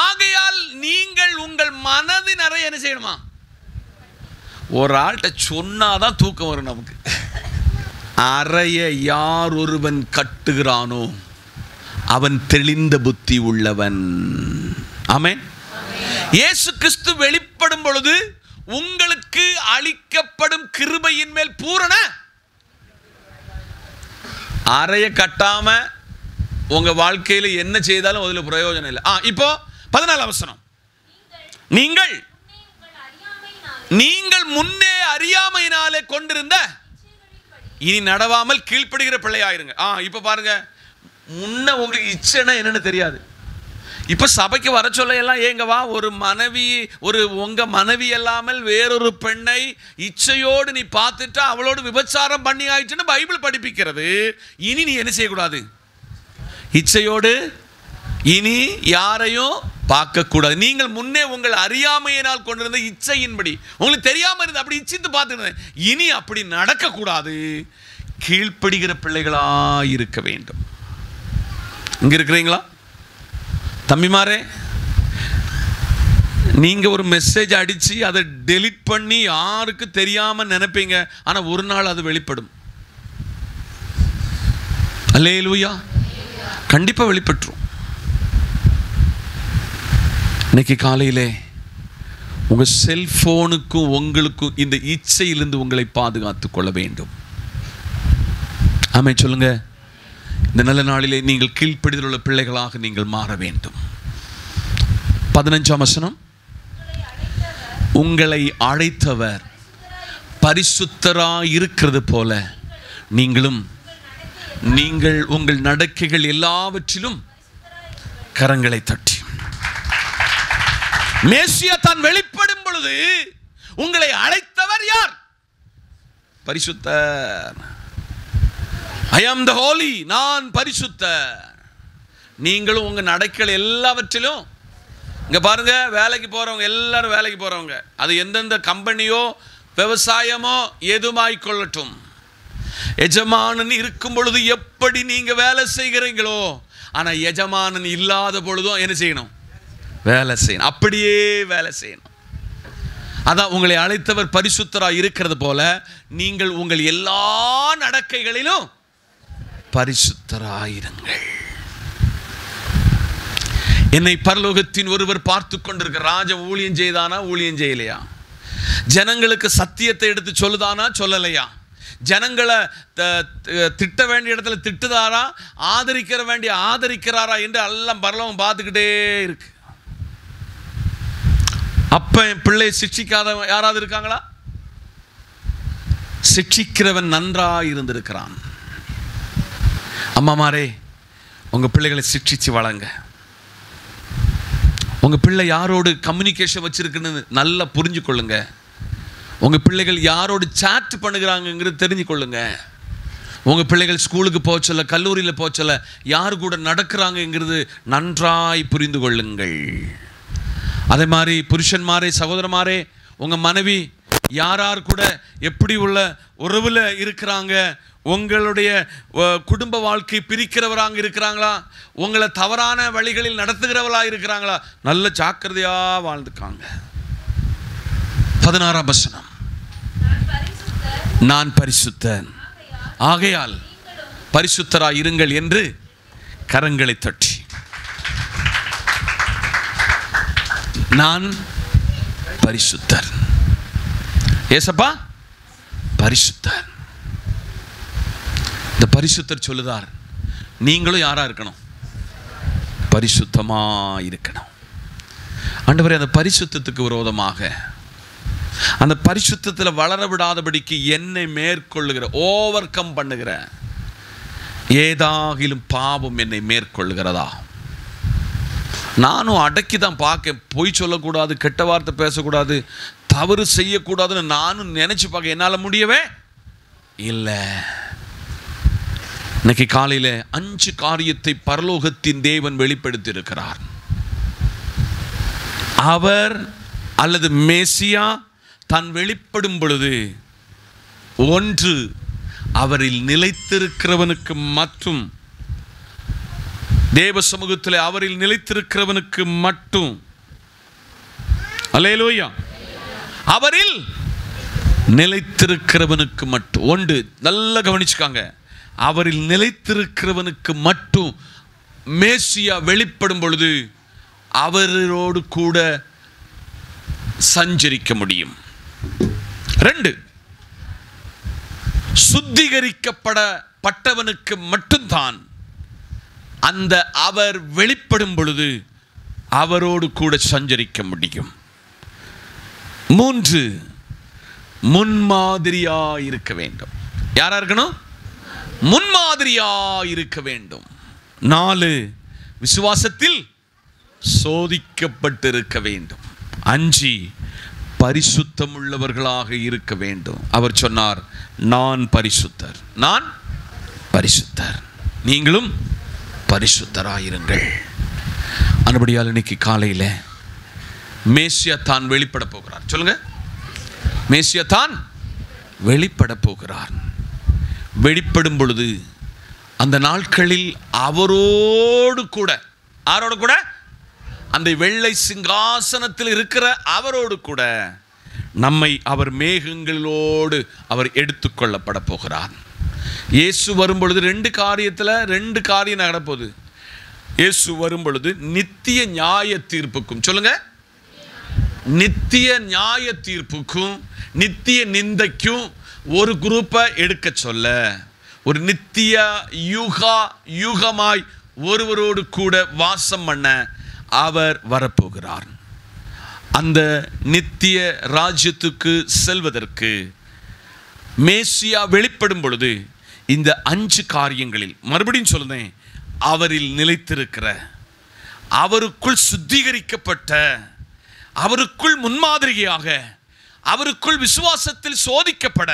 ஆகையால் நீங்கள் உங்கள் மனதின் அறைய என்ன செய்யணுமா? ஒரு ஆள்கிட்ட சொன்னாதான் தூக்கம் வரும் நமக்கு. அறைய யார் ஒருவன் கட்டுகிறானோ அவன் தெளிந்த புத்தி உள்ளவன். ஆமென். இயேசு கிறிஸ்து வெளிப்படும் பொழுது உங்களுக்கு அளிக்கப்படும் கிருபையின் மேல் பூரண அறைய கட்டாம உங்க வாழ்க்கையில என்ன செய்தாலும் அதுல பிரயோஜனம் இல்லை. இப்போ 14 வசனம். நீங்கள் முன்னே அறியாமையினாலே கொண்டிருந்த இனி நடவாமல் கீழ்ப்படுகிற பிள்ளையாயிருங்க. இப்ப பாருங்க, முன்ன உங்களுக்கு இச்சைனா என்னன்னு தெரியாது. இப்ப சபைக்கு வர சொல்ல எல்லாம் ஏங்க வா, ஒரு மனைவி, உங்க மனைவி இல்லாமல் வேறொரு பெண்ணை இச்சையோடு நீ பார்த்துட்டா அவளோடு விபச்சாரம் பண்ணி ஆயிடுச்சுன்னு பைபிள் படிப்பிக்கிறது. இனி நீ என்ன செய்யக்கூடாது? இச்சையோடு இனி யாரையும் பார்க்க கூடாது. நீங்கள் முன்னே உங்கள் அறியாமையினால் கொண்டிருந்த இச்சையின்படி, உங்களுக்கு தெரியாம இருந்து அப்படி இச்சித்து பார்த்துருந்தேன், இனி அப்படி நடக்க கூடாது. கீழ்ப்படுகிற பிள்ளைகளா இருக்க வேண்டும். இங்க இருக்கிறீங்களா தம்பிமாரே? நீங்க ஒரு மெசேஜ் அடிச்சு அதை டெலிட் பண்ணி யாருக்கு தெரியாம நினைப்பீங்க, ஆனா ஒரு நாள் அது வெளிப்படும். அல்லேலூயா. கண்டிப்பா வெளிப்பட்டுரும். இன்னைக்கு காலையிலே உங்க செல்போனுக்கும் உங்களுக்கும் இந்த இச்சையிலிருந்து உங்களை பாதுகாத்துக் கொள்ள வேண்டும். ஆமென் சொல்லுங்க. இந்த நல்ல நாளிலே நீங்கள் கீழ்ப்படிதல் உள்ள பிள்ளைகளாக நீங்கள் மாற வேண்டும். 15ஆம் வசனம், உங்களை அழைத்தவர் பரிசுத்தராய் இருக்கிறது போல நீங்கள் உங்கள் நடக்கைகள் எல்லாவற்றிலும் கரங்களை தட்டி. மேசியா தான் வெளிப்படும் பொழுது உங்களை அழைத்தவர் யார்? பரிசுத்தர். I am the holy. நான் பரிசுத்தர். நீங்களும் உங்க நடக்கைகள் எல்லாவற்றிலும், இங்க பாருங்க, வேலைக்கு போறவங்க எல்லாரும் வேலைக்கு போறவங்க, அது எந்தெந்த கம்பெனியோ விவசாயமோ எதுமாய் கொள்ளட்டும், எஜமானன் இருக்கும் பொழுது எப்படி நீங்க வேலை செய்கிறீங்களோ, ஆனா எஜமானன் இல்லாத பொழுதும் என்ன செய்யணும்? வேலை செய்யணும். அப்படியே வேலை செய்யணும். அதான் உங்களை அழைத்தவர் பரிசுத்தராய் இருக்கிறது போல நீங்கள் உங்கள் எல்லா நடக்கைகளிலும் பரிசுத்தராயிருங்கள். என்னை பரலோகத்தின் ஒருவர் பார்த்து கொண்டிருக்க ராஜ ஊழியம் செய்தானா ஊழியம் செய்யலையா? ஜனங்களுக்கு சத்தியத்தை எடுத்து சொல்லுதானா சொல்லலையா? ஜனங்களை திட்ட வேண்டிய இடத்துல திட்டுதாரா, ஆதரிக்கிற வேண்டிய ஆதரிக்கிறாரா என்று எல்லாம் பரலோகம் பார்த்துக்கிட்டே இருக்கு. அப்ப பிள்ளை சிக்ஷிக்காத யாராவது இருக்காங்களா? சிக்ஷிக்கிறவன் நன்றாய் இருந்திருக்கிறான். அம்மாமாரே, உங்க பிள்ளைகளை சிக்ஷிச்சு வளங்க. உங்க பிள்ளை யாரோடு கம்யூனிகேஷன் வச்சிருக்குன்னு நல்லா புரிஞ்சு கொள்ளுங்க. உங்க பிள்ளைகள் யாரோடு சாட் பண்ணுகிறாங்கிறது தெரிஞ்சு கொள்ளுங்க. உங்க பிள்ளைகள் ஸ்கூலுக்கு போச்சல, கல்லூரியில் போச்சல, யார் கூட நடக்கிறாங்கிறது நன்றாய் புரிந்து கொள்ளுங்கள். அதே மாதிரி புருஷன்மாரே, சகோதரமாரே, உங்க மனைவி யார் கூட எப்படி உள்ள உறவுல இருக்கிறாங்க, உங்களுடைய குடும்ப வாழ்க்கை பிரிக்கிறவராங்க இருக்கிறாங்களா, உங்களை தவறான வழிகளில் நடத்துகிறவளா இருக்கிறாங்களா, நல்ல ஜாக்கிரதையா வாழ்ந்துக்காங்க. 16ஆம் வசனம், நான் பரிசுத்தன் ஆகையால் பரிசுத்தராய் இருங்கள் என்று கரங்களை தட்டி. நான் பரிசுத்தர். ஏசப்பா பரிசுத்தர். இந்த பரிசுத்தர் சொல்லுதார், நீங்களும் யாரா இருக்கணும்? பரிசுத்தமா இருக்கணும். ஆண்டவரே, அந்த பரிசுத்தத்துக்கு விரோதமாக, அந்த பரிசுத்தத்தில் வளர விடாதபடிக்கு என்னை மேற்கொள்ளுகிற, ஓவர் கம் பண்ணுகிற ஏதாகிலும் பாவம் என்னை மேற்கொள்ளுகிறதா? நானும் அடக்கி தான் பார்க்க, பொய் சொல்லக்கூடாது, கெட்ட வார்த்தை பேசக்கூடாது, தவறு செய்யக்கூடாதுன்னு நானும் நினைச்சு பார்க்க என்னால் முடியவே இல்லை. இன்னைக்கு காலையில் 5 காரியத்தை பரலோகத்தின் தேவன் வெளிப்படுத்தி இருக்கிறார். அவர் அல்லது மேசியா தான் வெளிப்படும் பொழுது, 1, அவரில் நிலைத்திருக்கிறவனுக்கு மட்டும், தேவ சமூகத்தில் அவரில் நிலைத்திருக்கிறவனுக்கு மட்டும், அல்லேலூயா, அவரில் நிலைத்திருக்கிறவனுக்கு மட்டும். 1, நல்லா கவனிச்சுக்காங்க, அவரில் நிலைத்திருக்கிறவனுக்கு மட்டும் மேசியா வெளிப்படும் பொழுது அவரோடு கூட சஞ்சரிக்க முடியும். 2, சுத்திகரிக்கப்பட்டவனுக்கு மட்டும்தான் அந்த அவர் வெளிப்படும் பொழுது அவரோடு கூட சஞ்சரிக்க முடியும். 3, முன்மாதிரியா இருக்க வேண்டும். யாரா இருக்கணும்? முன்மாதிரியா இருக்க வேண்டும். 4, விசுவாசத்தில் சோதிக்கப்பட்டிருக்க வேண்டும். 5, பரிசுத்தம் உள்ளவர்களாக இருக்க வேண்டும். அவர் சொன்னார், நான் பரிசுத்தர், நான் பரிசுத்தர், நீங்களும் பரிசுத்தராயிருங்கள். அன்படியால் இன்னைக்கு காலையில் மேசியா தான் வெளிப்பட போகிறார். சொல்லுங்க, மேசியா தான் வெளிப்பட போகிறார். வெளிப்படும் பொழுது அந்த நாட்களில் அவரோடு கூட, யாரோடு கூட? அந்த வெள்ளை சிங்காசனத்தில் இருக்கிற அவரோடு கூட நம்மை அவர் மேகங்களோடு அவர் எடுத்துக்கொள்ளப்பட போகிறார். இயேசு வரும் பொழுது ரெண்டு காரியம் நடப்போகுது. இயேசு வரும் பொழுது நித்திய நியாய தீர்ப்புக்கும், சொல்லுங்க, நித்திய நியாய தீர்ப்புக்கும் நித்திய நிந்தைக்கும் ஒரு குரூப்பை எடுக்க சொல்ல, ஒரு நித்திய யுகமாய் ஒருவரோடு கூட வாசம் பண்ண அவர் வரப்போகிறார். அந்த நித்திய ராஜ்யத்துக்கு செல்வதற்கு மேசியா வெளிப்படும் பொழுது இந்த 5 காரியங்களில், மறுபடியும் சொல்லுறேன், அவரில் நிலைத்திருக்கிற, அவருக்குள் சுத்திகரிக்கப்பட்ட, அவருக்குள் முன்மாதிரியாக, அவருக்குள் விசுவாசத்தில் சோதிக்கப்பட,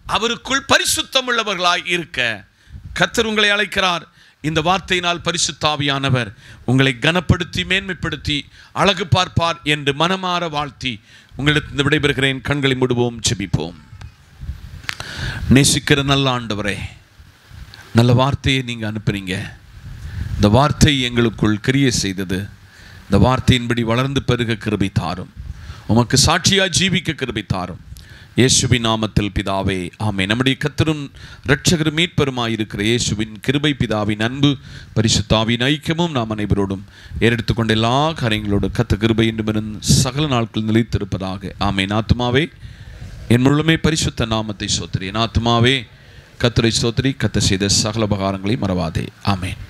அவருக்குள் பரிசுத்தம் உள்ளவர்களாய் இருக்க கர்த்தர் உங்களை அழைக்கிறார். இந்த வார்த்தையினால் பரிசுத்த ஆவியானவர் உங்களை கனப்படுத்தி மேன்மைப்படுத்தி அழகு பார்ப்பார் என்று மனமாற வாழ்த்தி உங்களுக்கு விடைபெறுகிறேன். கண்களை மூடுவோம், ஜெபிப்போம். நேசிக்கிற நல்ல ஆண்டவரே, நல்ல வார்த்தையை நீங்கள் அனுப்புறீங்க. இந்த வார்த்தை எங்களுக்குள் கிரியை செய்தது. இந்த வார்த்தையின்படி வளர்ந்து பெருக கிருபை தாரும். உமக்கு சாட்சியாக ஜீவிக்க கிருபை தாரும். இயேசுவின் நாமத்தில் பிதாவே, ஆமென். நம்முடைய கர்த்தரும் இரட்சகரும் மீட்பருமாயிருக்கிற இயேசுவின் கிருபை, பிதாவின் அன்பு, பரிசுத்த ஆவியின் ஐக்கியமும் நாம் அனைவரோடும் ஏறெடுத்துக்கொண்ட எல்லா காரியங்களோடு கர்த்தர் கிருபை என்றும் சகல நாட்கள் நிலைத்திருப்பதாக. ஆமென். ஆத்துமாவே என் முழுமே பரிசுத்த நாமத்தை ஸ்தோத்திரி. என் ஆத்துமாவே கர்த்தரை ஸ்தோத்திரி. கர்த்தர் செய்த சகல உபகாரங்களை மறவாதே. ஆமென்.